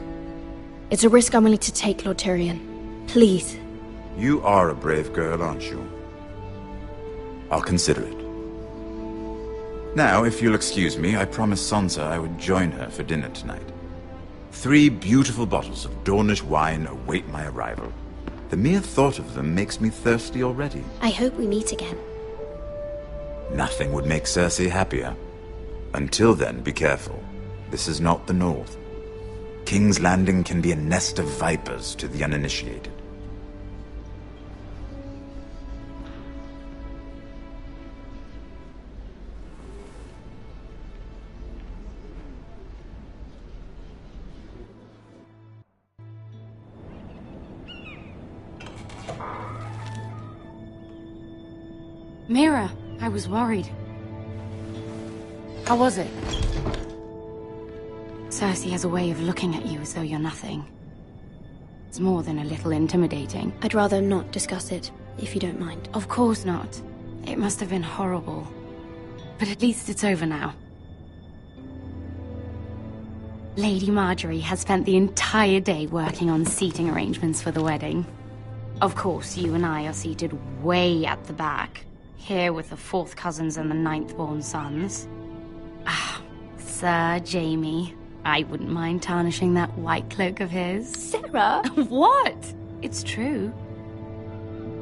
It's a risk I'm willing to take, Lord Tyrion. Please, You are a brave girl, aren't you? I'll consider it. Now, if you'll excuse me, I promised Sansa I would join her for dinner tonight. 3 beautiful bottles of Dornish wine await my arrival. The mere thought of them makes me thirsty already. I hope we meet again. Nothing would make Cersei happier. Until then, be careful. This is not the North. King's Landing can be a nest of vipers to the uninitiated. Mira, I was worried. How was it? Cersei has a way of looking at you as though you're nothing. It's more than a little intimidating. I'd rather not discuss it, if you don't mind. Of course not. It must have been horrible. But at least it's over now. Lady Margaery has spent the entire day working on seating arrangements for the wedding. Of course, you and I are seated way at the back, here with the 4th cousins and the 9th-born sons. Ah, Sir Jaime. I wouldn't mind tarnishing that white cloak of his. Sarah! What? It's true.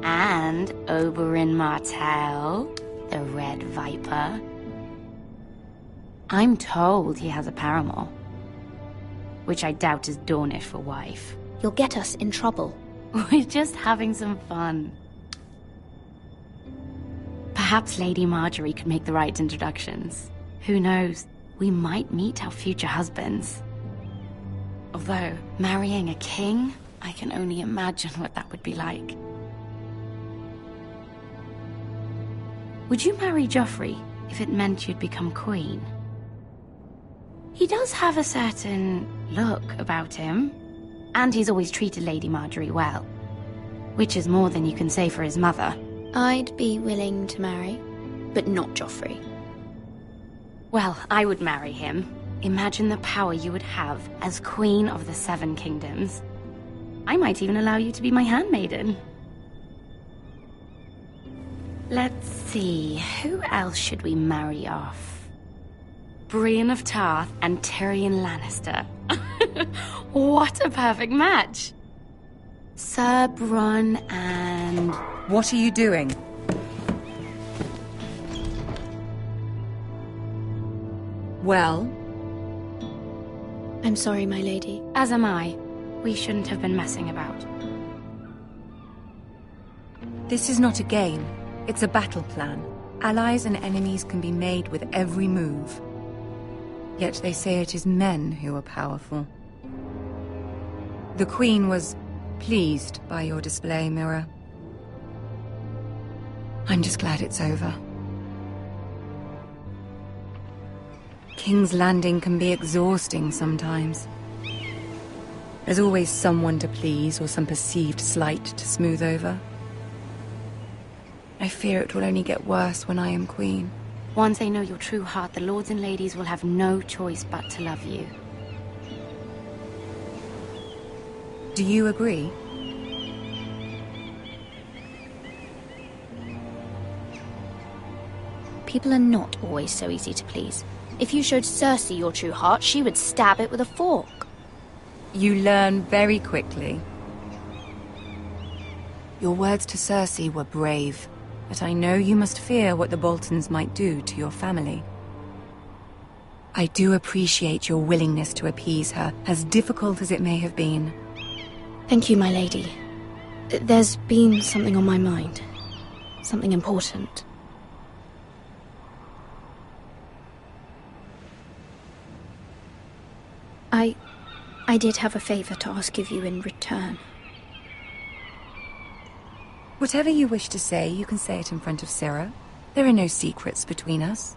And Oberyn Martell, the Red Viper. I'm told he has a paramour, which I doubt is Dornish for wife. You'll get us in trouble. We're just having some fun. Perhaps Lady Margaery could make the right introductions. Who knows? We might meet our future husbands. Although, marrying a king, I can only imagine what that would be like. Would you marry Joffrey if it meant you'd become queen? He does have a certain look about him, and he's always treated Lady Margaery well, which is more than you can say for his mother. I'd be willing to marry, but not Joffrey. Well, I would marry him. Imagine the power you would have as Queen of the 7 Kingdoms. I might even allow you to be my handmaiden. Let's see, who else should we marry off? Brienne of Tarth and Tyrion Lannister. What a perfect match! Sir Bronn and... What are you doing? Well? I'm sorry, my lady. As am I. We shouldn't have been messing about. This is not a game. It's a battle plan. Allies and enemies can be made with every move. Yet they say it is men who are powerful. The Queen was pleased by your display, Mira. I'm just glad it's over. King's Landing can be exhausting sometimes. There's always someone to please or some perceived slight to smooth over. I fear it will only get worse when I am queen. Once they know your true heart, the lords and ladies will have no choice but to love you. Do you agree? People are not always so easy to please. If you showed Cersei your true heart, she would stab it with a fork. You learn very quickly. Your words to Cersei were brave, but I know you must fear what the Boltons might do to your family. I do appreciate your willingness to appease her, as difficult as it may have been. Thank you, my lady. There's been something on my mind. Something important. I did have a favor to ask of you in return. Whatever you wish to say, you can say it in front of Sarah. There are no secrets between us.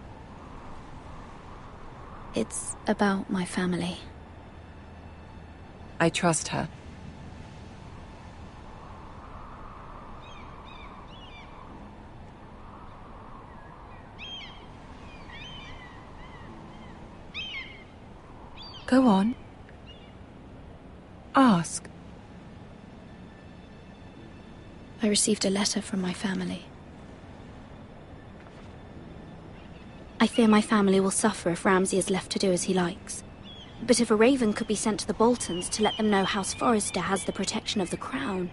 It's about my family. I trust her. Go on. Ask. I received a letter from my family. I fear my family will suffer if Ramsay is left to do as he likes. But if a raven could be sent to the Boltons to let them know House Forrester has the protection of the crown...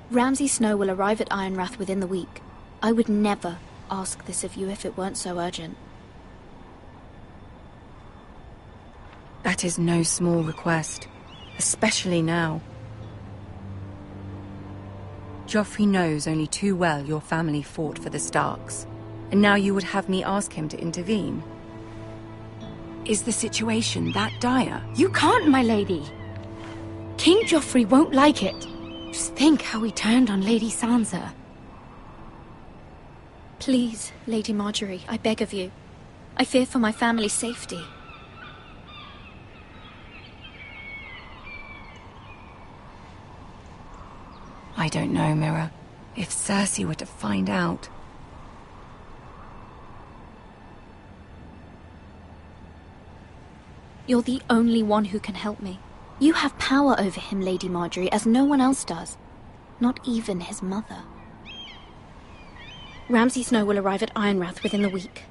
Ramsay Snow will arrive at Ironrath within the week. I would never ask this of you if it weren't so urgent. That is no small request, especially now. Joffrey knows only too well your family fought for the Starks, and now you would have me ask him to intervene. Is the situation that dire? You can't, my lady! King Joffrey won't like it. Just think how he turned on Lady Sansa. Please, Lady Marjorie, I beg of you. I fear for my family's safety. I don't know, Mira. If Cersei were to find out... You're the only one who can help me. You have power over him, Lady Marjorie, as no one else does. Not even his mother. Ramsay Snow will arrive at Ironrath within the week.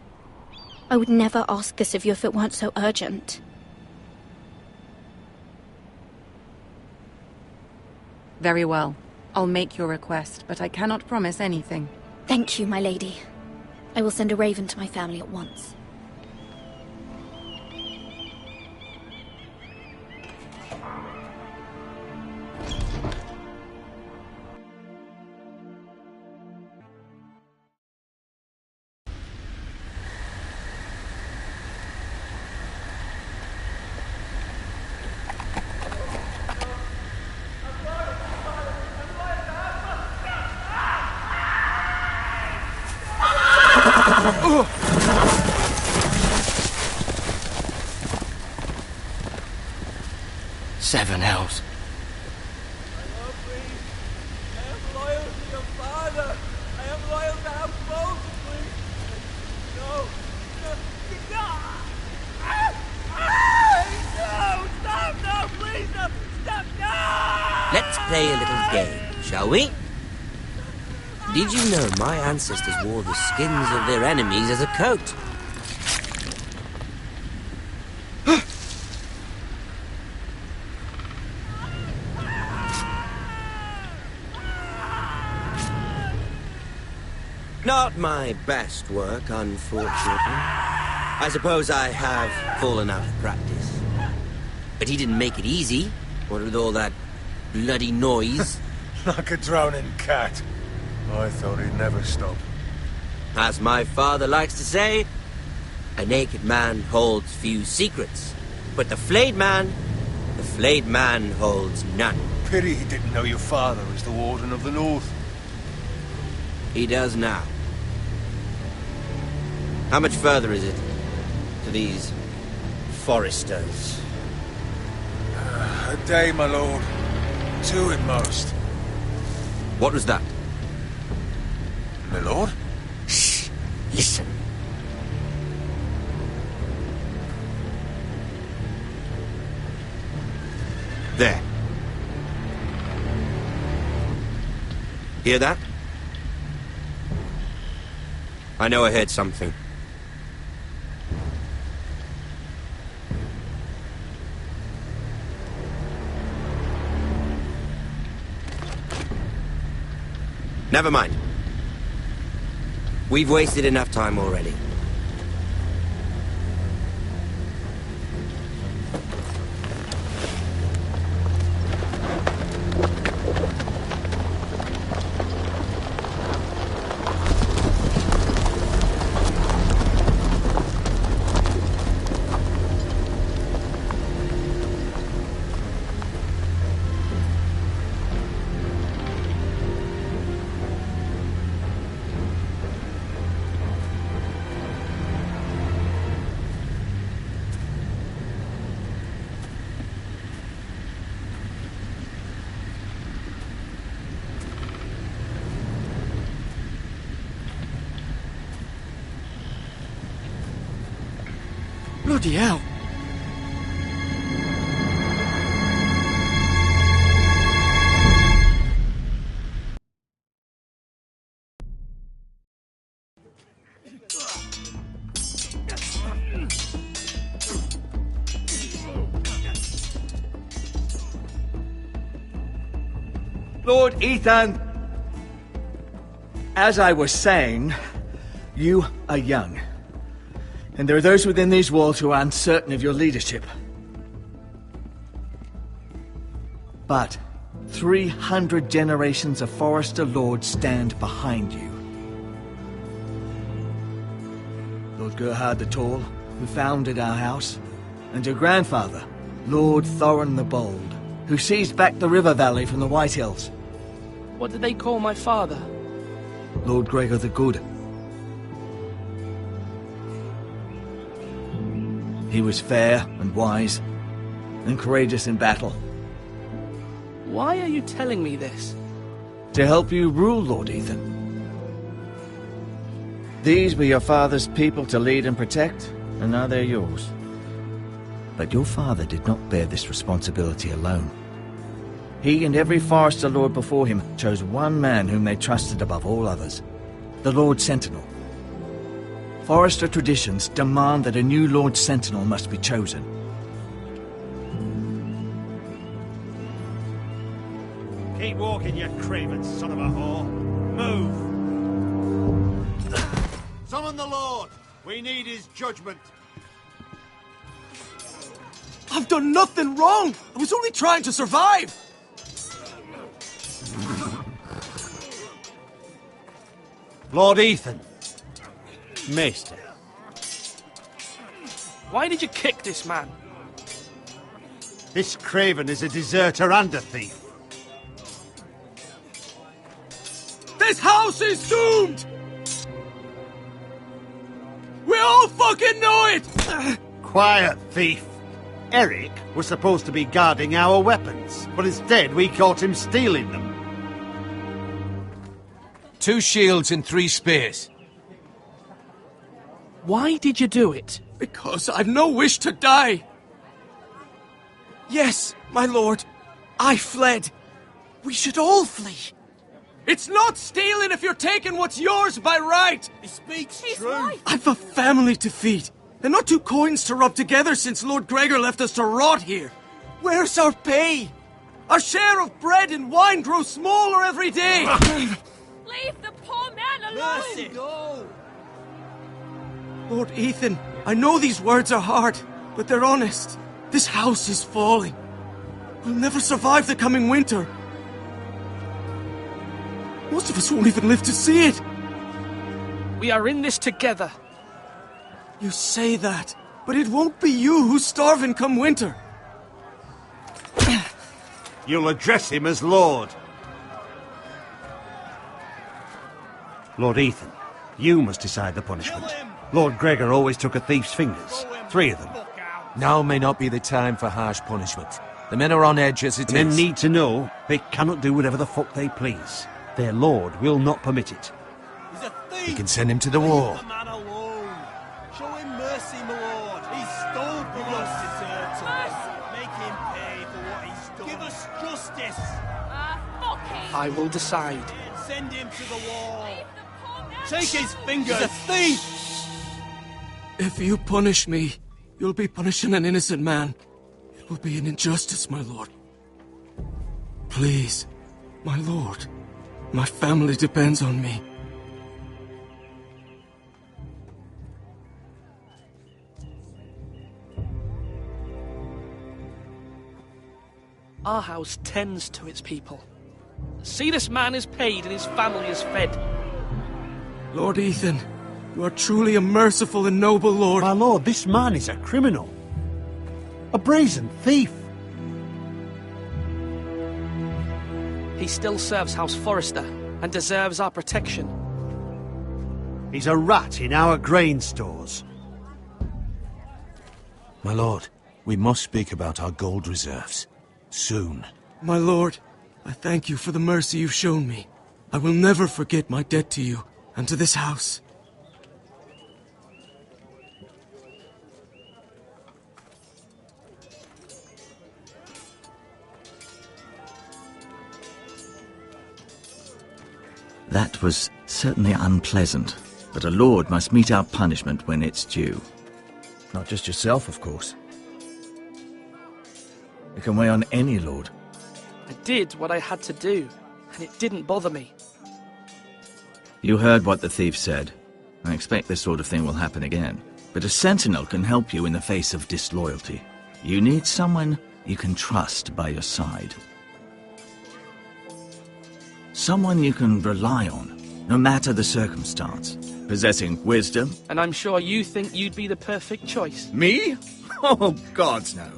I would never ask this of you if it weren't so urgent. Very well. I'll make your request, but I cannot promise anything. Thank you, my lady. I will send a raven to my family at once. Seven hells. Let's play a little game, shall we? Did you know my ancestors wore the skins of their enemies as a coat? Not my best work, unfortunately. I suppose I have fallen out of practice. But he didn't make it easy, what with all that bloody noise. Like a drowning cat. I thought he'd never stop. As my father likes to say, a naked man holds few secrets. But the flayed man holds none. Pity he didn't know your father was the Warden of the North. He does now. How much further is it to these Forresters? A day, my lord. 2 at most. What was that? My lord? Shh! Listen. There. Hear that? I know I heard something. Never mind. We've wasted enough time already. Bloody hell. Lord Ethan! As I was saying, you are young. And there are those within these walls who are uncertain of your leadership. But 300 generations of Forrester Lords stand behind you. Lord Gerhard the Tall, who founded our house, and your grandfather, Lord Thorin the Bold, who seized back the river valley from the White Hills. What did they call my father? Lord Gregor the Good. He was fair and wise, and courageous in battle. Why are you telling me this? To help you rule, Lord Ethan. These were your father's people to lead and protect, and now they're yours. But your father did not bear this responsibility alone. He and every Forrester Lord before him chose one man whom they trusted above all others, the Lord Sentinel. Forrester traditions demand that a new Lord Sentinel must be chosen. Keep walking, you craven son of a whore. Move! Summon the Lord! We need his judgment. I've done nothing wrong! I was only trying to survive! Lord Ethan. Maester. Why did you kick this man? This craven is a deserter and a thief. This house is doomed! We all fucking know it! Quiet, thief. Eric was supposed to be guarding our weapons, but instead we caught him stealing them. 2 shields and 3 spears. Why did you do it? Because I've no wish to die. Yes, my lord. I fled. We should all flee. It's not stealing if you're taking what's yours by right. He speaks true. I've a family to feed, and not 2 coins to rub together since Lord Gregor left us to rot here. Where's our pay? Our share of bread and wine grows smaller every day. Leave the poor man alone! Mercy! No! Lord Ethan, I know these words are hard, but they're honest. This house is falling. We'll never survive the coming winter. Most of us won't even live to see it. We are in this together. You say that, but it won't be you who's starving come winter. You'll address him as Lord. Lord Ethan, you must decide the punishment. Lord Gregor always took a thief's fingers. 3 of them. Now may not be the time for harsh punishment. The men are on edge as it is. Men need to know they cannot do whatever the fuck they please. Their lord will not permit it. He's a thief! We can send him to the war. Leave the man alone. Show him mercy, my lord. He stole from us. Make him pay for what he's done. Give us justice. I will decide. Send him to the wall. Take his fingers. He's a thief! If you punish me, you'll be punishing an innocent man. It will be an injustice, my lord. Please, my lord. My family depends on me. Our house tends to its people. See, this man is paid and his family is fed. Lord Ethan, you are truly a merciful and noble lord. My lord, this man is a criminal. A brazen thief. He still serves House Forrester and deserves our protection. He's a rat in our grain stores. My lord, we must speak about our gold reserves. Soon. My lord, I thank you for the mercy you've shown me. I will never forget my debt to you and to this house. That was certainly unpleasant, but a lord must meet our punishment when it's due. Not just yourself, of course. It can weigh on any lord. I did what I had to do. and it didn't bother me. You heard what the thief said. I expect this sort of thing will happen again. But a sentinel can help you in the face of disloyalty. You need someone you can trust by your side. Someone you can rely on, no matter the circumstance. Possessing wisdom. And I'm sure you think you'd be the perfect choice. Me? Oh, gods no.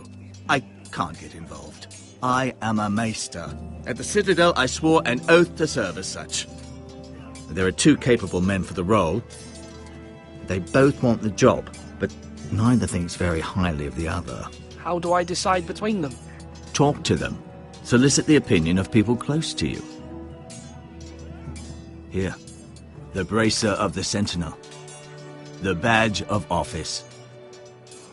I can't get involved. I am a maester. At the Citadel, I swore an oath to serve as such. There are two capable men for the role. They both want the job, but neither thinks very highly of the other. How do I decide between them? Talk to them. Solicit the opinion of people close to you. Here, the bracer of the Sentinel. The badge of office.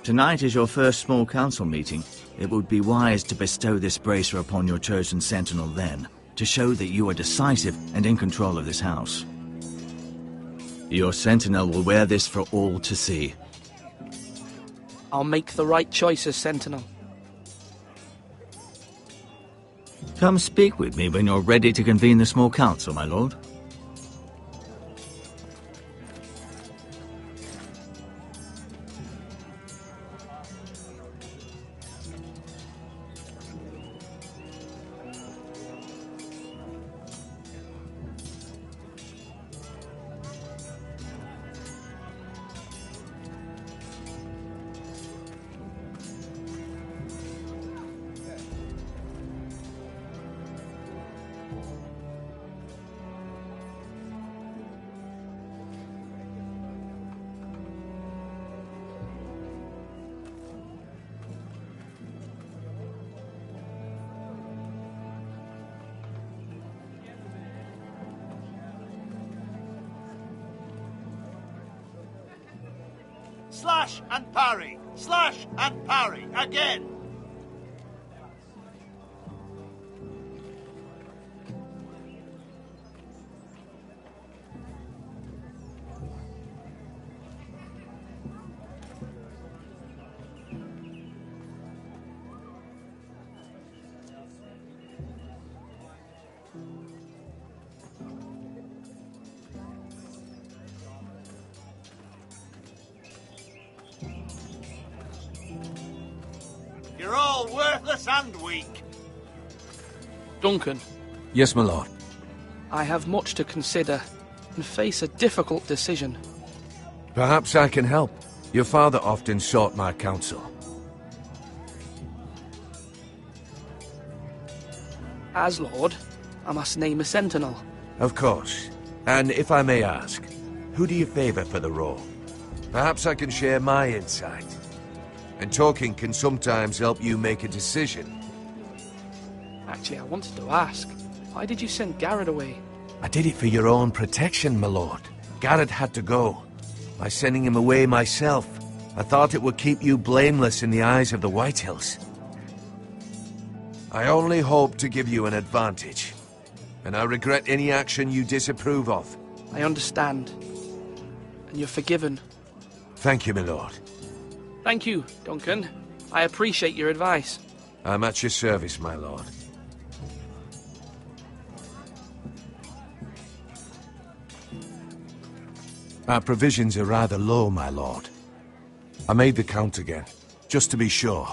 Tonight is your first small council meeting. It would be wise to bestow this bracer upon your chosen Sentinel then, to show that you are decisive and in control of this house. Your Sentinel will wear this for all to see. I'll make the right choice as Sentinel. Come speak with me when you're ready to convene the small council, my lord. Slash and parry! Slash and parry! Again! You're all worthless and weak. Duncan. Yes, my lord. I have much to consider and face a difficult decision. Perhaps I can help. Your father often sought my counsel. As Lord, I must name a sentinel. Of course. And if I may ask, who do you favor for the role? Perhaps I can share my insight. And talking can sometimes help you make a decision. Actually, I wanted to ask, why did you send Garrett away? I did it for your own protection, my lord. Garrett had to go. By sending him away myself, I thought it would keep you blameless in the eyes of the Whitehills. I only hope to give you an advantage, and I regret any action you disapprove of. I understand. And you're forgiven. Thank you, my lord. Thank you, Duncan. I appreciate your advice. I'm at your service, my lord. Our provisions are rather low, my lord. I made the count again, just to be sure.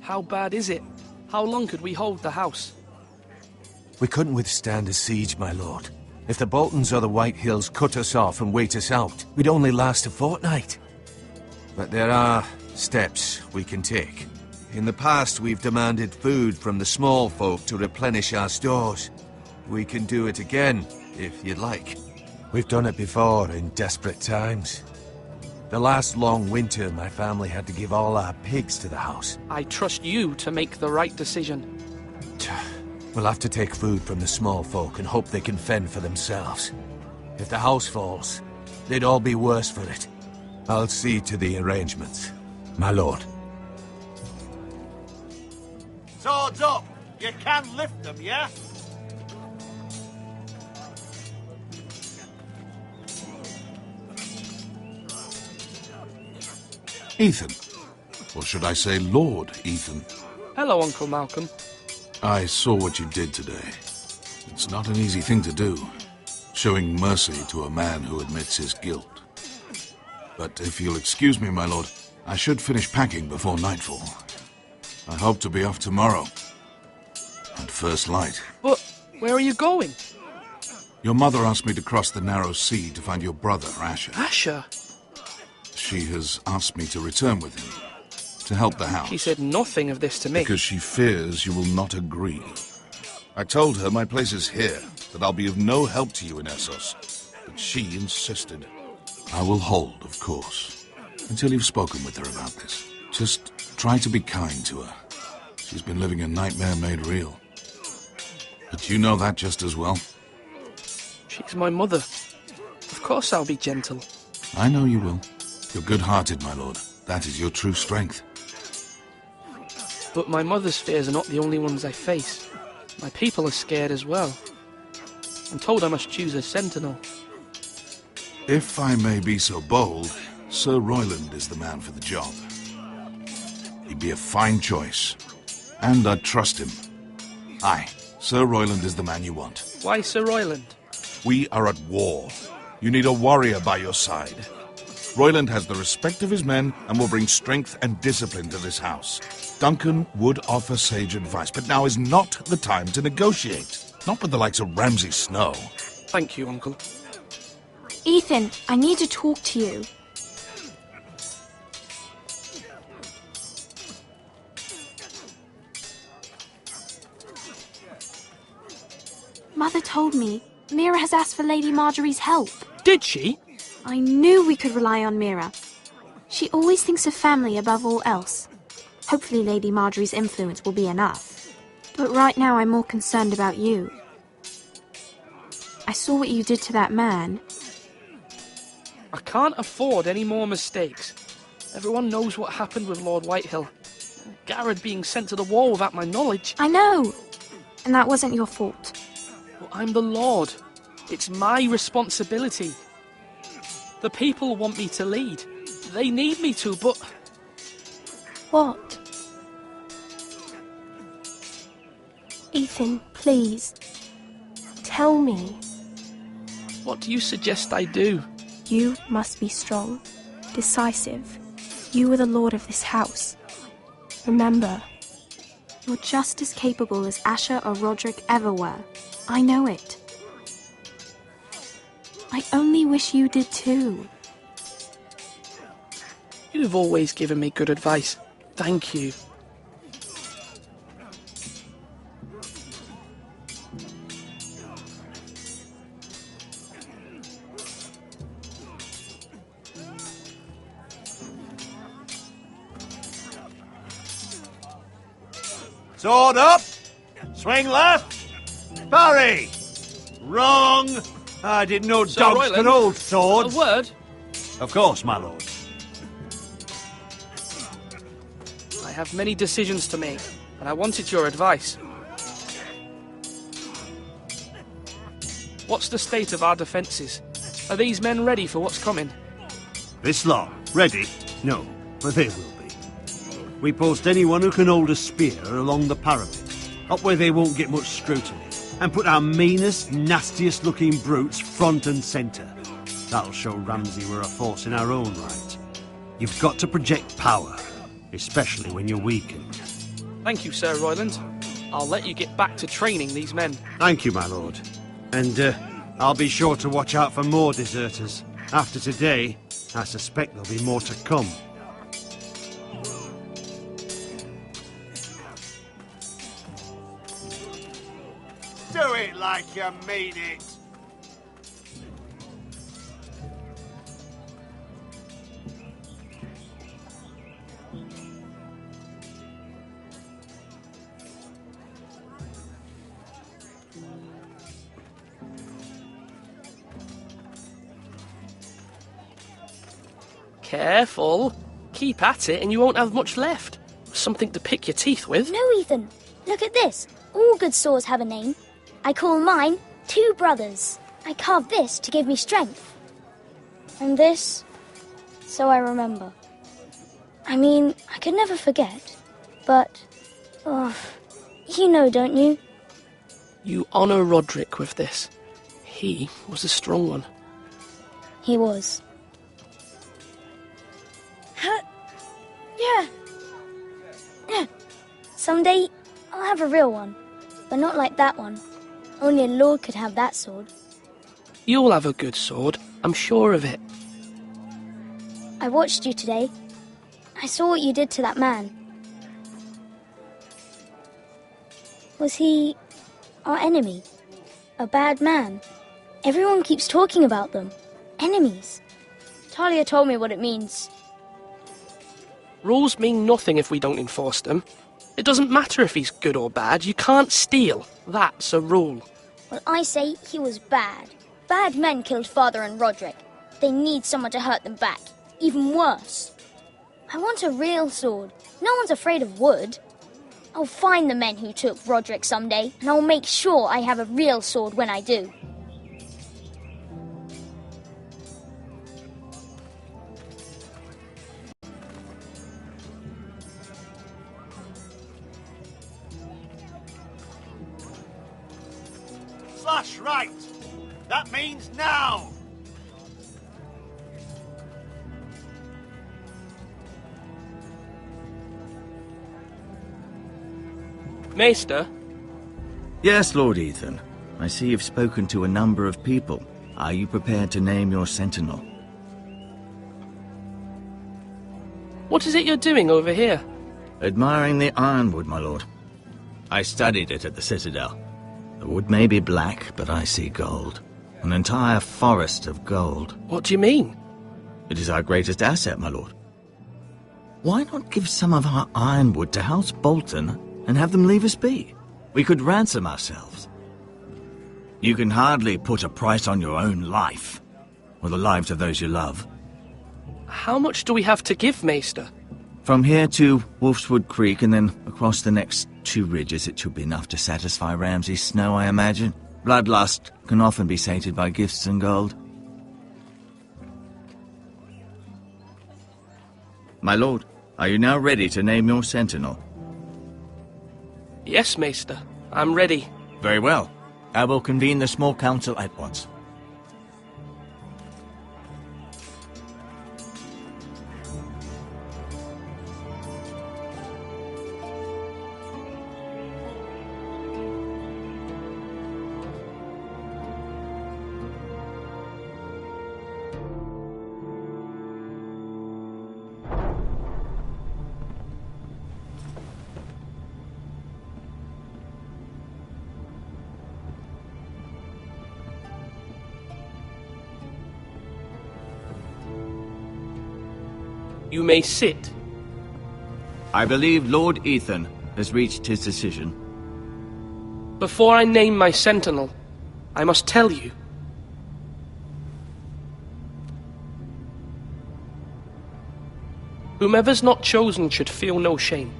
How bad is it? How long could we hold the house? We couldn't withstand a siege, my lord. If the Boltons or the Whitehills cut us off and wait us out, we'd only last a fortnight. But there are steps we can take. In the past, we've demanded food from the small folk to replenish our stores. We can do it again, if you'd like. We've done it before in desperate times. The last long winter, my family had to give all our pigs to the house. I trust you to make the right decision. We'll have to take food from the small folk and hope they can fend for themselves. If the house falls, they'd all be worse for it. I'll see to the arrangements, my lord. Swords up! You can lift them, yeah? Ethan. Or should I say Lord Ethan? Hello, Uncle Malcolm. I saw what you did today. It's not an easy thing to do, showing mercy to a man who admits his guilt. But if you'll excuse me, my lord, I should finish packing before nightfall. I hope to be off tomorrow. At first light. But where are you going? Your mother asked me to cross the narrow sea to find your brother, Asher. Asher? She has asked me to return with him, to help the house. She said nothing of this to me. Because she fears you will not agree. I told her my place is here, that I'll be of no help to you in Essos. But she insisted. I will hold, of course, until you've spoken with her about this. Just try to be kind to her. She's been living a nightmare made real. But you know that just as well. She's my mother. Of course I'll be gentle. I know you will. You're good-hearted, my lord. That is your true strength. But my mother's fears are not the only ones I face. My people are scared as well. I'm told I must choose a sentinel. If I may be so bold, Sir Royland is the man for the job. He'd be a fine choice. And I'd trust him. Aye, Sir Royland is the man you want. Why Sir Royland? We are at war. You need a warrior by your side. Royland has the respect of his men and will bring strength and discipline to this house. Duncan would offer sage advice, but now is not the time to negotiate. Not with the likes of Ramsay Snow. Thank you, Uncle. Ethan, I need to talk to you. Mother told me Mira has asked for Lady Marjorie's help. Did she? I knew we could rely on Mira. She always thinks of family above all else. Hopefully Lady Marjorie's influence will be enough. But right now I'm more concerned about you. I saw what you did to that man. I can't afford any more mistakes. Everyone knows what happened with Lord Whitehill. Garrett being sent to the war without my knowledge. I know! And that wasn't your fault. Well, I'm the Lord. It's my responsibility. The people want me to lead. They need me to, but... What? Ethan, please. Tell me. What do you suggest I do? You must be strong, decisive. You are the lord of this house. Remember, you're just as capable as Asher or Roderick ever were. I know it. I only wish you did too. You've always given me good advice. Thank you. Sword up! Swing left! Parry! Wrong! I didn't know Sir dogs Royland, could hold swords. A word? Of course, my lord. I have many decisions to make, and I wanted your advice. What's the state of our defences? Are these men ready for what's coming? This lot, ready? No, but they will be. We post anyone who can hold a spear along the parapet, up where they won't get much scrutiny, and put our meanest, nastiest looking brutes front and centre. That'll show Ramsay we're a force in our own right. You've got to project power, especially when you're weakened. Thank you, Sir Royland. I'll let you get back to training these men. Thank you, my lord. And I'll be sure to watch out for more deserters. After today, I suspect there'll be more to come. Do it like you mean it. Careful. Keep at it and you won't have much left. Something to pick your teeth with. No, Ethan. Look at this. All good swords have a name. I call mine Two Brothers. I carved this to give me strength. And this, so I remember. I mean, I could never forget. But, you know, don't you? You honor Roderick with this. He was a strong one. He was. Yeah. Someday, I'll have a real one. But not like that one. Only a lord could have that sword. You'll have a good sword, I'm sure of it. I watched you today. I saw what you did to that man. Was he our enemy? A bad man? Everyone keeps talking about them. Enemies. Talia told me what it means. Rules mean nothing if we don't enforce them. It doesn't matter if he's good or bad. You can't steal. That's a rule. Well, I say he was bad. Bad men killed Father and Roderick. They need someone to hurt them back. Even worse. I want a real sword. No one's afraid of wood. I'll find the men who took Roderick someday, and I'll make sure I have a real sword when I do. Slash right! That means now! Maester? Yes, Lord Ethan. I see you've spoken to a number of people. Are you prepared to name your sentinel? What is it you're doing over here? Admiring the ironwood, my lord. I studied it at the Citadel. The wood may be black, but I see gold. An entire forest of gold. What do you mean? It is our greatest asset, my lord. Why not give some of our ironwood to House Bolton and have them leave us be? We could ransom ourselves. You can hardly put a price on your own life, or the lives of those you love. How much do we have to give, Maester? From here to Wolfswood Creek and then across the next 2 ridges, it should be enough to satisfy Ramsay Snow, I imagine. Bloodlust can often be sated by gifts and gold. My lord, are you now ready to name your sentinel? Yes, Maester. I'm ready. Very well. I will convene the small council at once. You may sit. I believe Lord Ethan has reached his decision. Before I name my sentinel, I must tell you. Whomever's not chosen should feel no shame.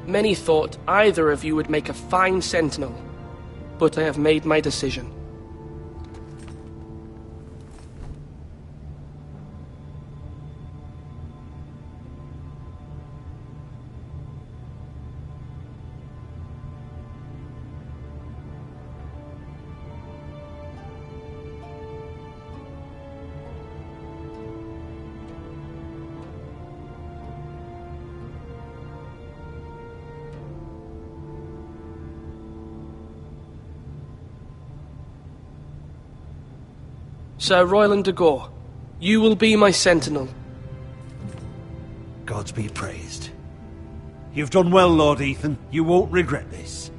Many thought either of you would make a fine sentinel, but I have made my decision. Sir Royland de Gore, you will be my sentinel. Gods be praised. You've done well, Lord Ethan. You won't regret this.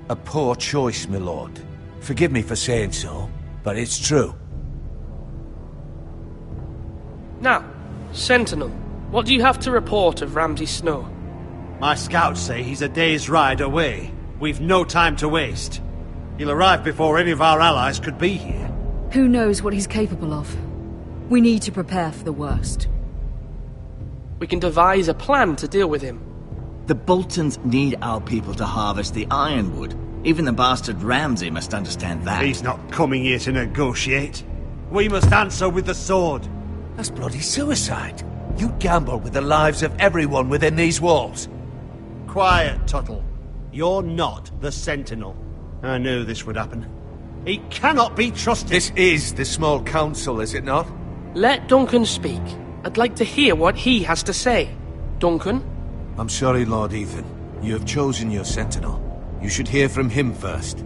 A poor choice, my lord. Forgive me for saying so, but it's true. Now, sentinel, what do you have to report of Ramsay Snow? My scouts say he's a day's ride away. We've no time to waste. He'll arrive before any of our allies could be here. Who knows what he's capable of? We need to prepare for the worst. We can devise a plan to deal with him. The Boltons need our people to harvest the ironwood. Even the bastard Ramsay must understand that. He's not coming here to negotiate. We must answer with the sword. That's bloody suicide. You gamble with the lives of everyone within these walls. Quiet, Tuttle. You're not the Sentinel. I knew this would happen. He cannot be trusted. This is the small council, is it not? Let Duncan speak. I'd like to hear what he has to say. Duncan? I'm sorry, Lord Ethan. You have chosen your Sentinel. You should hear from him first.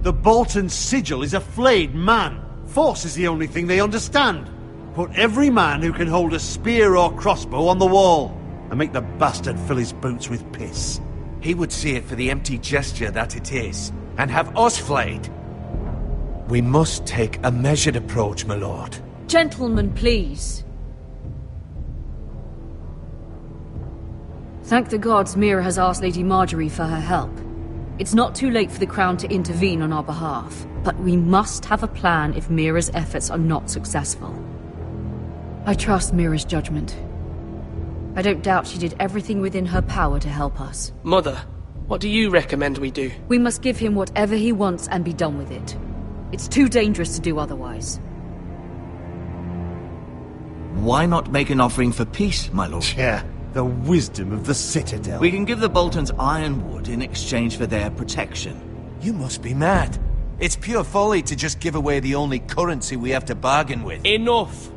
The Bolton sigil is a flayed man. Force is the only thing they understand. Put every man who can hold a spear or crossbow on the wall, and make the bastard fill his boots with piss. He would see it for the empty gesture that it is, and have us flayed. We must take a measured approach, my lord. Gentlemen, please. Thank the gods Mira has asked Lady Marjorie for her help. It's not too late for the Crown to intervene on our behalf, but we must have a plan if Mira's efforts are not successful. I trust Mira's judgment. I don't doubt she did everything within her power to help us. Mother, what do you recommend we do? We must give him whatever he wants and be done with it. It's too dangerous to do otherwise. Why not make an offering for peace, my lord? Yeah, the wisdom of the Citadel. We can give the Boltons ironwood in exchange for their protection. You must be mad. It's pure folly to just give away the only currency we have to bargain with. Enough!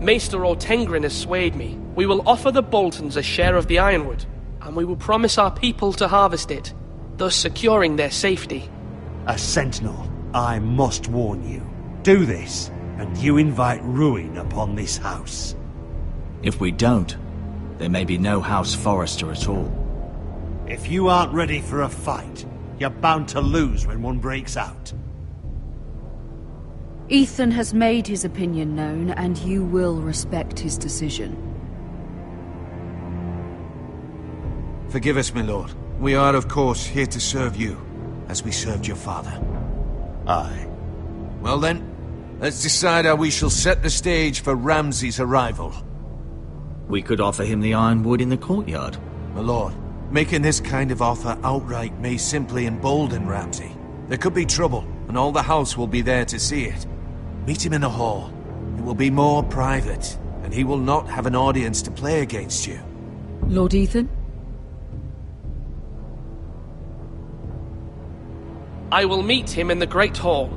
Maester Ortengrin has swayed me. We will offer the Boltons a share of the ironwood, and we will promise our people to harvest it, thus securing their safety. A Sentinel, I must warn you. Do this, and you invite ruin upon this house. If we don't, there may be no House Forrester at all. If you aren't ready for a fight, you're bound to lose when one breaks out. Ethan has made his opinion known, and you will respect his decision. Forgive us, my lord. We are, of course, here to serve you, as we served your father. Aye. Well then, let's decide how we shall set the stage for Ramsay's arrival. We could offer him the ironwood in the courtyard. My lord, making this kind of offer outright may simply embolden Ramsay. There could be trouble, and all the house will be there to see it. Meet him in the hall. It will be more private, and he will not have an audience to play against you. Lord Ethan? I will meet him in the Great Hall.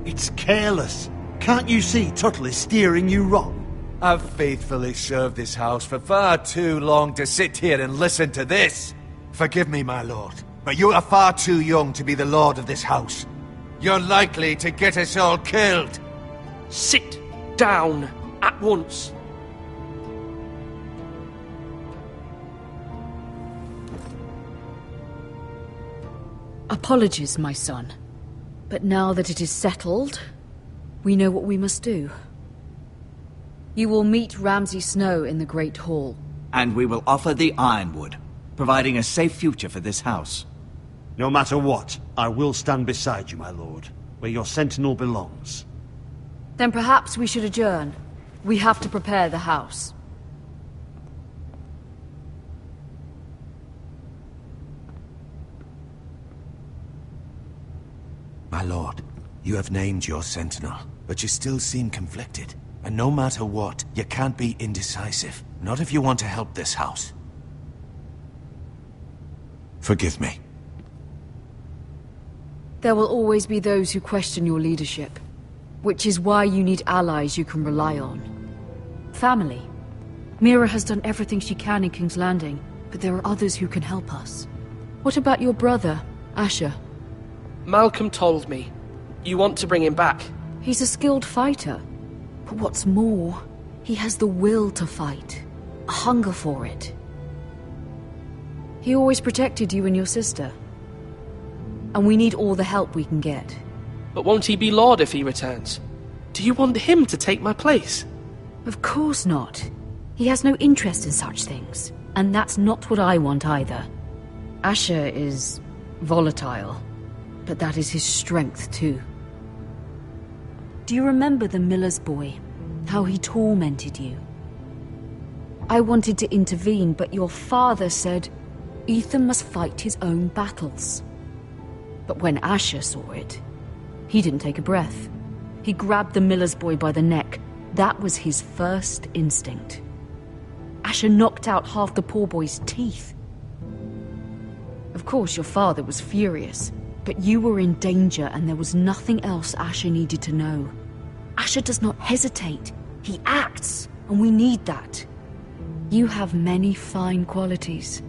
It's careless. Can't you see Tuttle is steering you wrong? I've faithfully served this house for far too long to sit here and listen to this. Forgive me, my lord, but you are far too young to be the lord of this house. You're likely to get us all killed. Sit down at once. Apologies, my son. But now that it is settled, we know what we must do. You will meet Ramsay Snow in the Great Hall. And we will offer the ironwood, providing a safe future for this house. No matter what, I will stand beside you, my lord, where your sentinel belongs. Then perhaps we should adjourn. We have to prepare the house. My lord, you have named your sentinel, but you still seem conflicted. And no matter what, you can't be indecisive. Not if you want to help this house. Forgive me. There will always be those who question your leadership, which is why you need allies you can rely on. Family. Mira has done everything she can in King's Landing, but there are others who can help us. What about your brother, Asher? Malcolm told me. You want to bring him back? He's a skilled fighter. But what's more, he has the will to fight. A hunger for it. He always protected you and your sister. And we need all the help we can get. But won't he be Lord if he returns? Do you want him to take my place? Of course not. He has no interest in such things. And that's not what I want either. Asher is volatile. But that is his strength too. Do you remember the miller's boy? How he tormented you? I wanted to intervene, but your father said Ethan must fight his own battles. But when Asher saw it, he didn't take a breath. He grabbed the miller's boy by the neck. That was his first instinct. Asher knocked out half the poor boy's teeth. Of course, your father was furious, but you were in danger and there was nothing else Asher needed to know. Asher does not hesitate. He acts, and we need that. You have many fine qualities,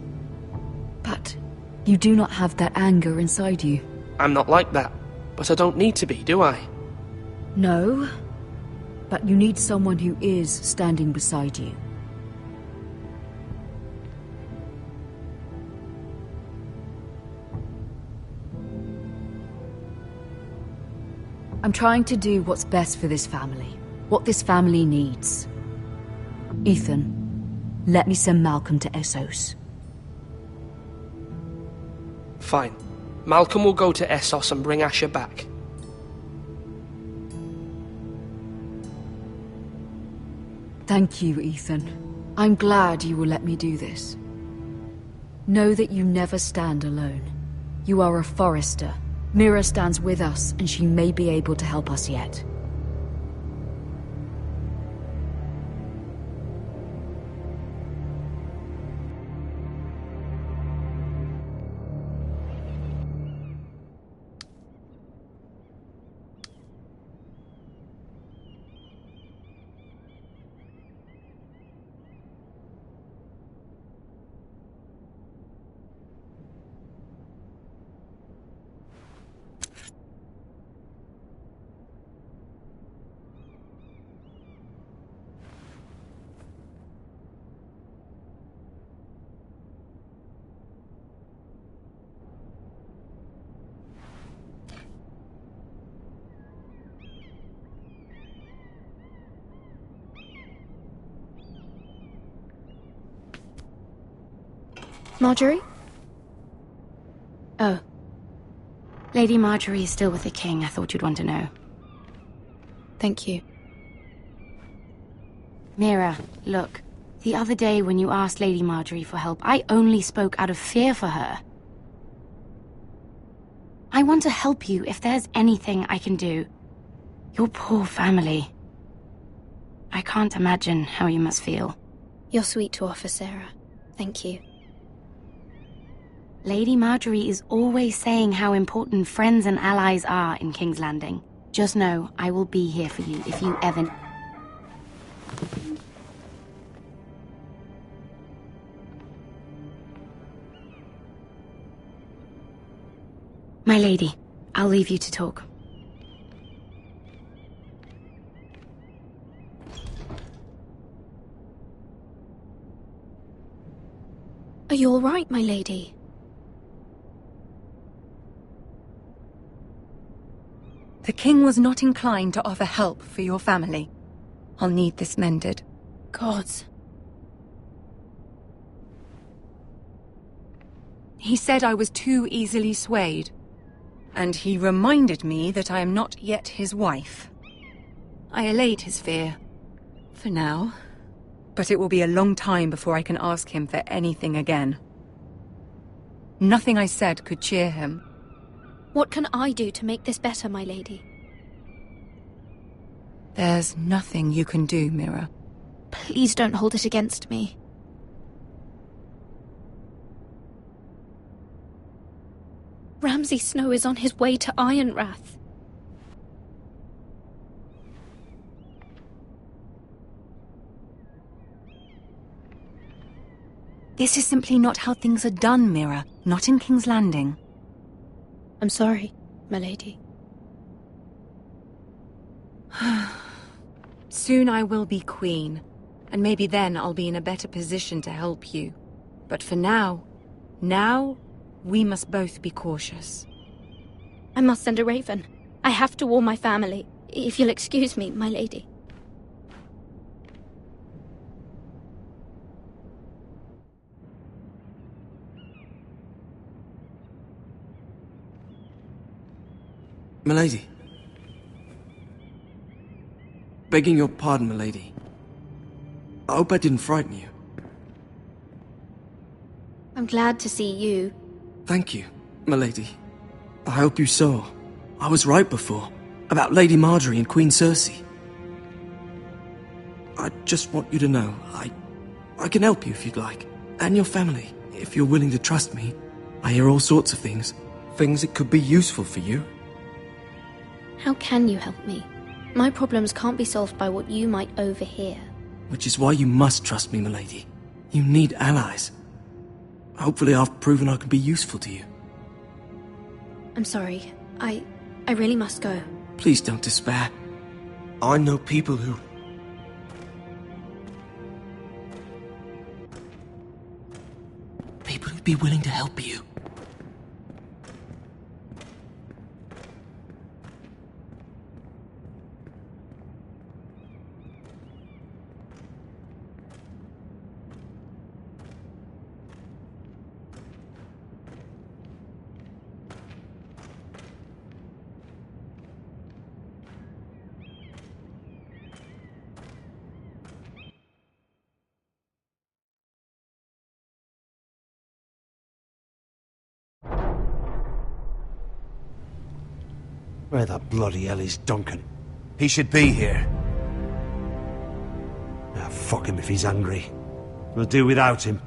but you do not have that anger inside you. I'm not like that, but I don't need to be, do I? No, but you need someone who is standing beside you. I'm trying to do what's best for this family, what this family needs. Ethan, let me send Malcolm to Essos. Fine. Malcolm will go to Essos and bring Asher back. Thank you, Ethan. I'm glad you will let me do this. Know that you never stand alone. You are a Forrester. Mira stands with us, and she may be able to help us yet. Marjorie? Oh. Lady Marjorie is still with the king. I thought you'd want to know. Thank you. Mira, look. The other day when you asked Lady Marjorie for help, I only spoke out of fear for her. I want to help you if there's anything I can do. Your poor family. I can't imagine how you must feel. You're sweet to offer, Sarah. Thank you. Lady Marjorie is always saying how important friends and allies are in King's Landing. Just know, I will be here for you if you ever... My lady, I'll leave you to talk. Are you all right, my lady? The king was not inclined to offer help for your family. I'll need this mended. Gods. He said I was too easily swayed. And he reminded me that I am not yet his wife. I allayed his fear. For now. But it will be a long time before I can ask him for anything again. Nothing I said could cheer him. What can I do to make this better, my lady? There's nothing you can do, Mira. Please don't hold it against me. Ramsay Snow is on his way to Ironrath. This is simply not how things are done, Mira. Not in King's Landing. I'm sorry, my lady. Soon I will be queen, and maybe then I'll be in a better position to help you. But for now, we must both be cautious. I must send a raven. I have to warn my family. If you'll excuse me, my lady. Milady. Begging your pardon, milady. I hope I didn't frighten you. I'm glad to see you. Thank you, milady. I hope you saw. I was right before. About Lady Marjorie and Queen Cersei. I just want you to know, I can help you if you'd like. And your family, if you're willing to trust me. I hear all sorts of things. Things that could be useful for you. How can you help me? My problems can't be solved by what you might overhear. Which is why you must trust me, milady. You need allies. Hopefully I've proven I can be useful to you. I'm sorry. I really must go. Please don't despair. I know people who... People who'd be willing to help you. Where the bloody hell is Duncan? He should be here. Ah, fuck him if he's angry. We'll do without him.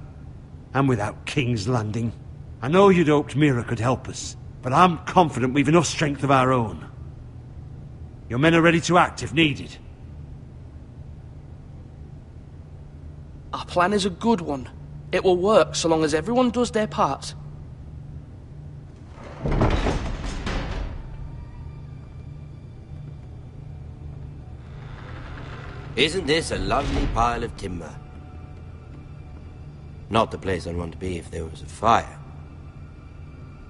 And without King's Landing. I know you'd hoped Mira could help us, but I'm confident we've enough strength of our own. Your men are ready to act if needed. Our plan is a good one. It will work so long as everyone does their part. Isn't this a lovely pile of timber? Not the place I'd want to be if there was a fire.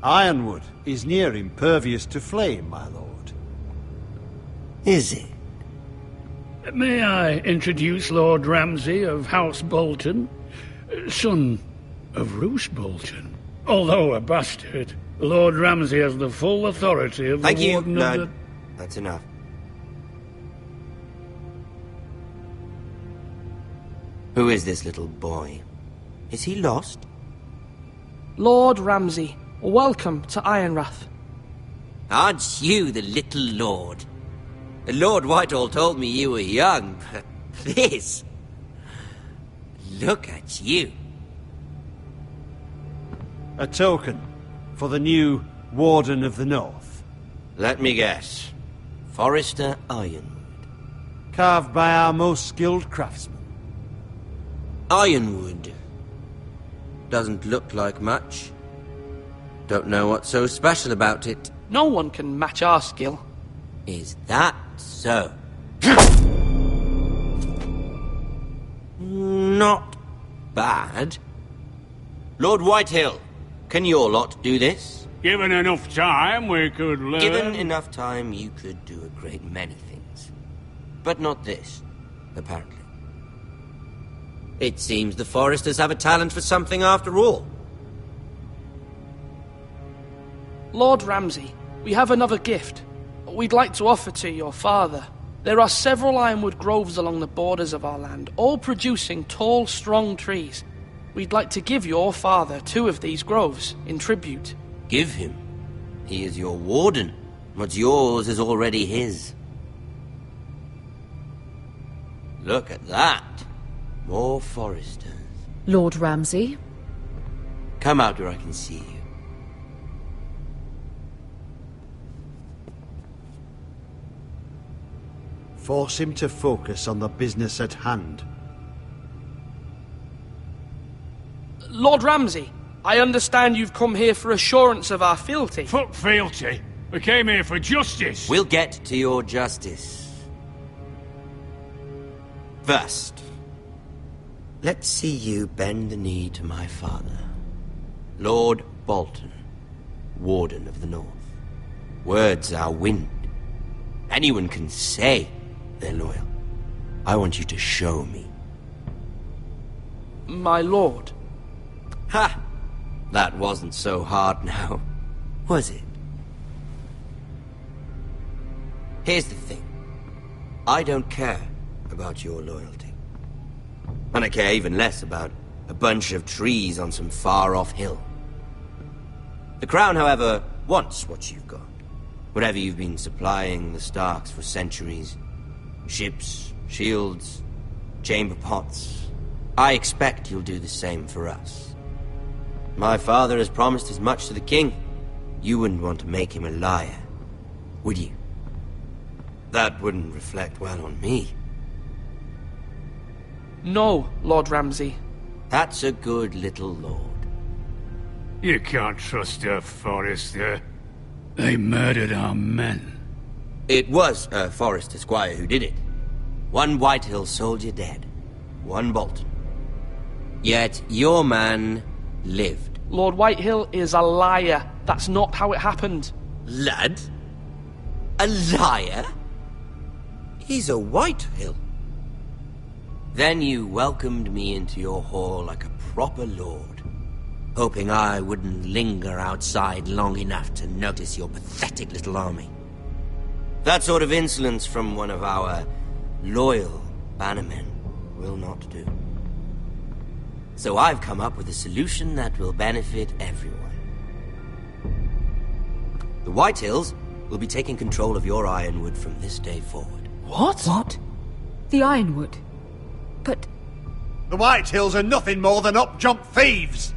Ironwood is near impervious to flame, my lord. Is it? May I introduce Lord Ramsay of House Bolton, son of Roose Bolton. Although a bastard, Lord Ramsay has the full authority of the Warden of the... That's enough. Who is this little boy? Is he lost? Lord Ramsay, welcome to Ironrath. Aren't you the little lord? Lord Whitehall told me you were young, but this... Look at you. A token for the new Warden of the North. Let me guess. Forrester Ironwood. Carved by our most skilled craftsmen. Ironwood. Doesn't look like much. Don't know what's so special about it. No one can match our skill. Is that so? Not bad. Lord Whitehill, can your lot do this? Given enough time, we could learn... Given enough time, you could do a great many things. But not this, apparently. It seems the Foresters have a talent for something after all. Lord Ramsay, we have another gift. We'd like to offer to your father. There are several ironwood groves along the borders of our land, all producing tall, strong trees. We'd like to give your father 2 of these groves in tribute. Give him? He is your warden. What's yours is already his. Look at that. More Foresters. Lord Ramsay? Come out where I can see you. Force him to focus on the business at hand. Lord Ramsay, I understand you've come here for assurance of our fealty. Fuck fealty. We came here for justice. We'll get to your justice. First, let's see you bend the knee to my father, Lord Bolton, Warden of the North. Words are wind. Anyone can say they're loyal. I want you to show me. My lord. Ha! That wasn't so hard now, was it? Here's the thing. I don't care about your loyalty. And I care even less about a bunch of trees on some far-off hill. The Crown, however, wants what you've got. Whatever you've been supplying the Starks for centuries. Ships, shields, chamber pots. I expect you'll do the same for us. My father has promised as much to the king. You wouldn't want to make him a liar, would you? That wouldn't reflect well on me. No, Lord Ramsay. That's a good little lord. You can't trust her, Forrester. They murdered our men. It was a Forrester squire who did it. One Whitehill soldier dead. One Bolton. Yet your man lived. Lord Whitehill is a liar. That's not how it happened. Lad? A liar? He's a Whitehill. Then you welcomed me into your hall like a proper lord, hoping I wouldn't linger outside long enough to notice your pathetic little army. That sort of insolence from one of our loyal bannermen will not do. So I've come up with a solution that will benefit everyone. The Whitehills will be taking control of your Ironwood from this day forward. What? What? The Ironwood? But... The Whitehills are nothing more than up-jump thieves!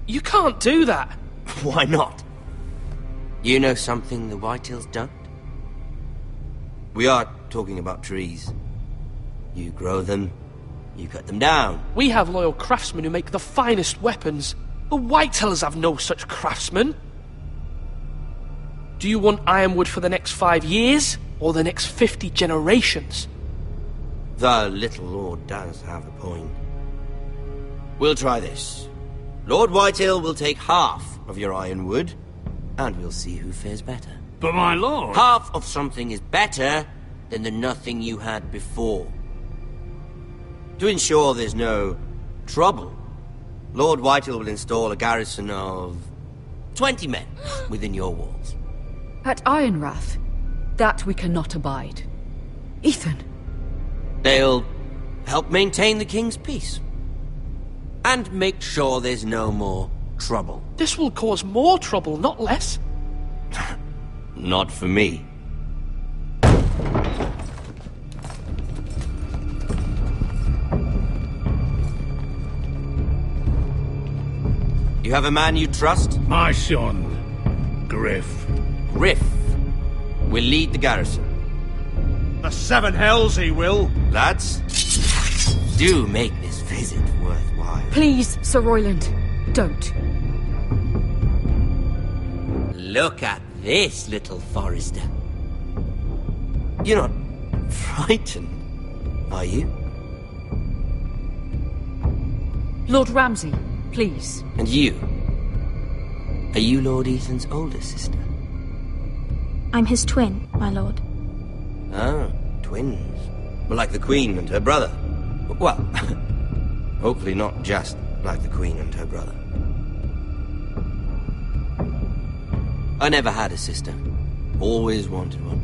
You can't do that! Why not? You know something the Whitehills don't? We are talking about trees. You grow them, you cut them down. We have loyal craftsmen who make the finest weapons. The Whitehills have no such craftsmen. Do you want Ironwood for the next 5 years, or the next 50 generations? The little lord does have a point. We'll try this. Lord Whitehill will take half of your Ironwood, and we'll see who fares better. But my lord... Half of something is better than the nothing you had before. To ensure there's no trouble, Lord Whitehill will install a garrison of 20 men within your walls. At Ironrath? That we cannot abide. Ethan! They'll help maintain the king's peace. And make sure there's no more trouble. This will cause more trouble, not less. Not for me. You have a man you trust? My son, Griff. Griff will lead the garrison. The seven hells he will. Lads, do make this visit worthwhile. Please, Sir Royland, don't. Look at this, little Forrester. You're not frightened, are you? Lord Ramsay, please. And you? Are you Lord Ethan's older sister? I'm his twin, my lord. Ah, twins. Well, like the Queen and her brother. Well, hopefully not just like the Queen and her brother. I never had a sister. Always wanted one.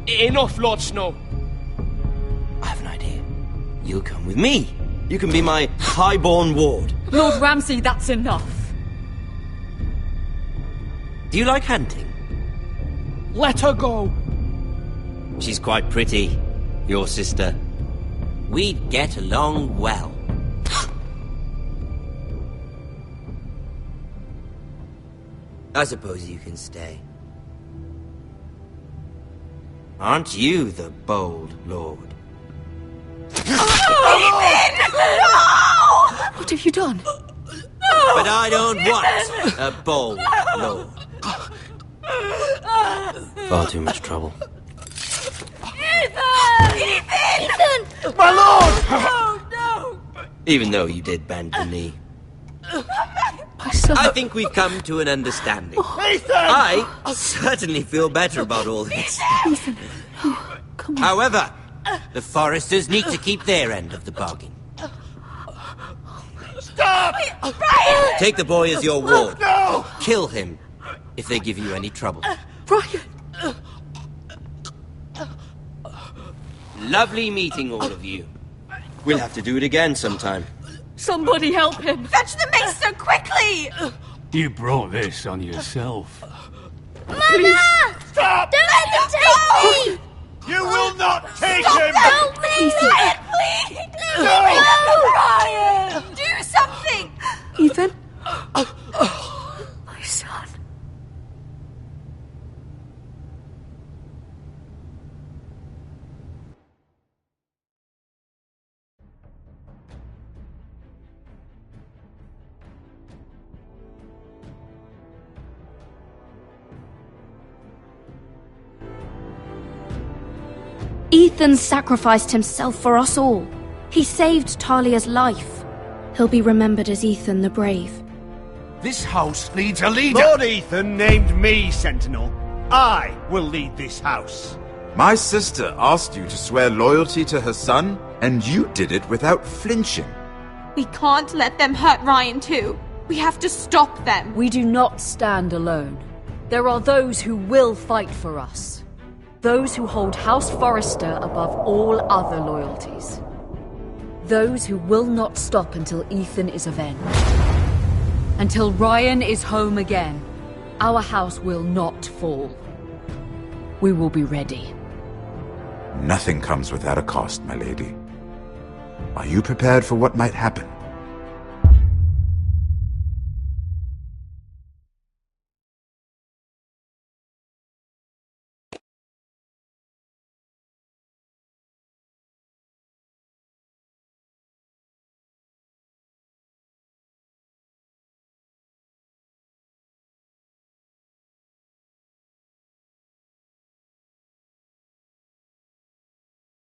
Enough, Lord Snow. I have an idea. You'll come with me. You can be my highborn ward. Lord Ramsay, that's enough. Do you like hunting? Let her go. She's quite pretty, your sister. We'd get along well. I suppose you can stay. Aren't you the bold lord? What have you done? But I don't want a bold lord. Far too much trouble. Ethan! My lord! Oh, no! Even though you did bend the knee. My son... I think we've come to an understanding. Ethan! I certainly feel better about all this. Ethan, oh, come on. However, the Forresters need to keep their end of the bargain. Stop! Brian! Take the boy as your ward. No! Kill him if they give you any trouble. Brian! Lovely meeting all of you. We'll have to do it again sometime. Somebody help him! Fetch the maester quickly! You brought this on yourself. Mother! Stop! Don't let them take me! You will not take Stop him! Help me! Ryan, please! No! Ryan! Do something! Ethan? My son. Ethan sacrificed himself for us all. He saved Talia's life. He'll be remembered as Ethan the Brave. This house needs a leader! Lord Ethan named me Sentinel. I will lead this house. My sister asked you to swear loyalty to her son, and you did it without flinching. We can't let them hurt Ryan too. We have to stop them. We do not stand alone. There are those who will fight for us. Those who hold House Forrester above all other loyalties. Those who will not stop until Ethan is avenged. Until Ryan is home again, our house will not fall. We will be ready. Nothing comes without a cost, my lady. Are you prepared for what might happen?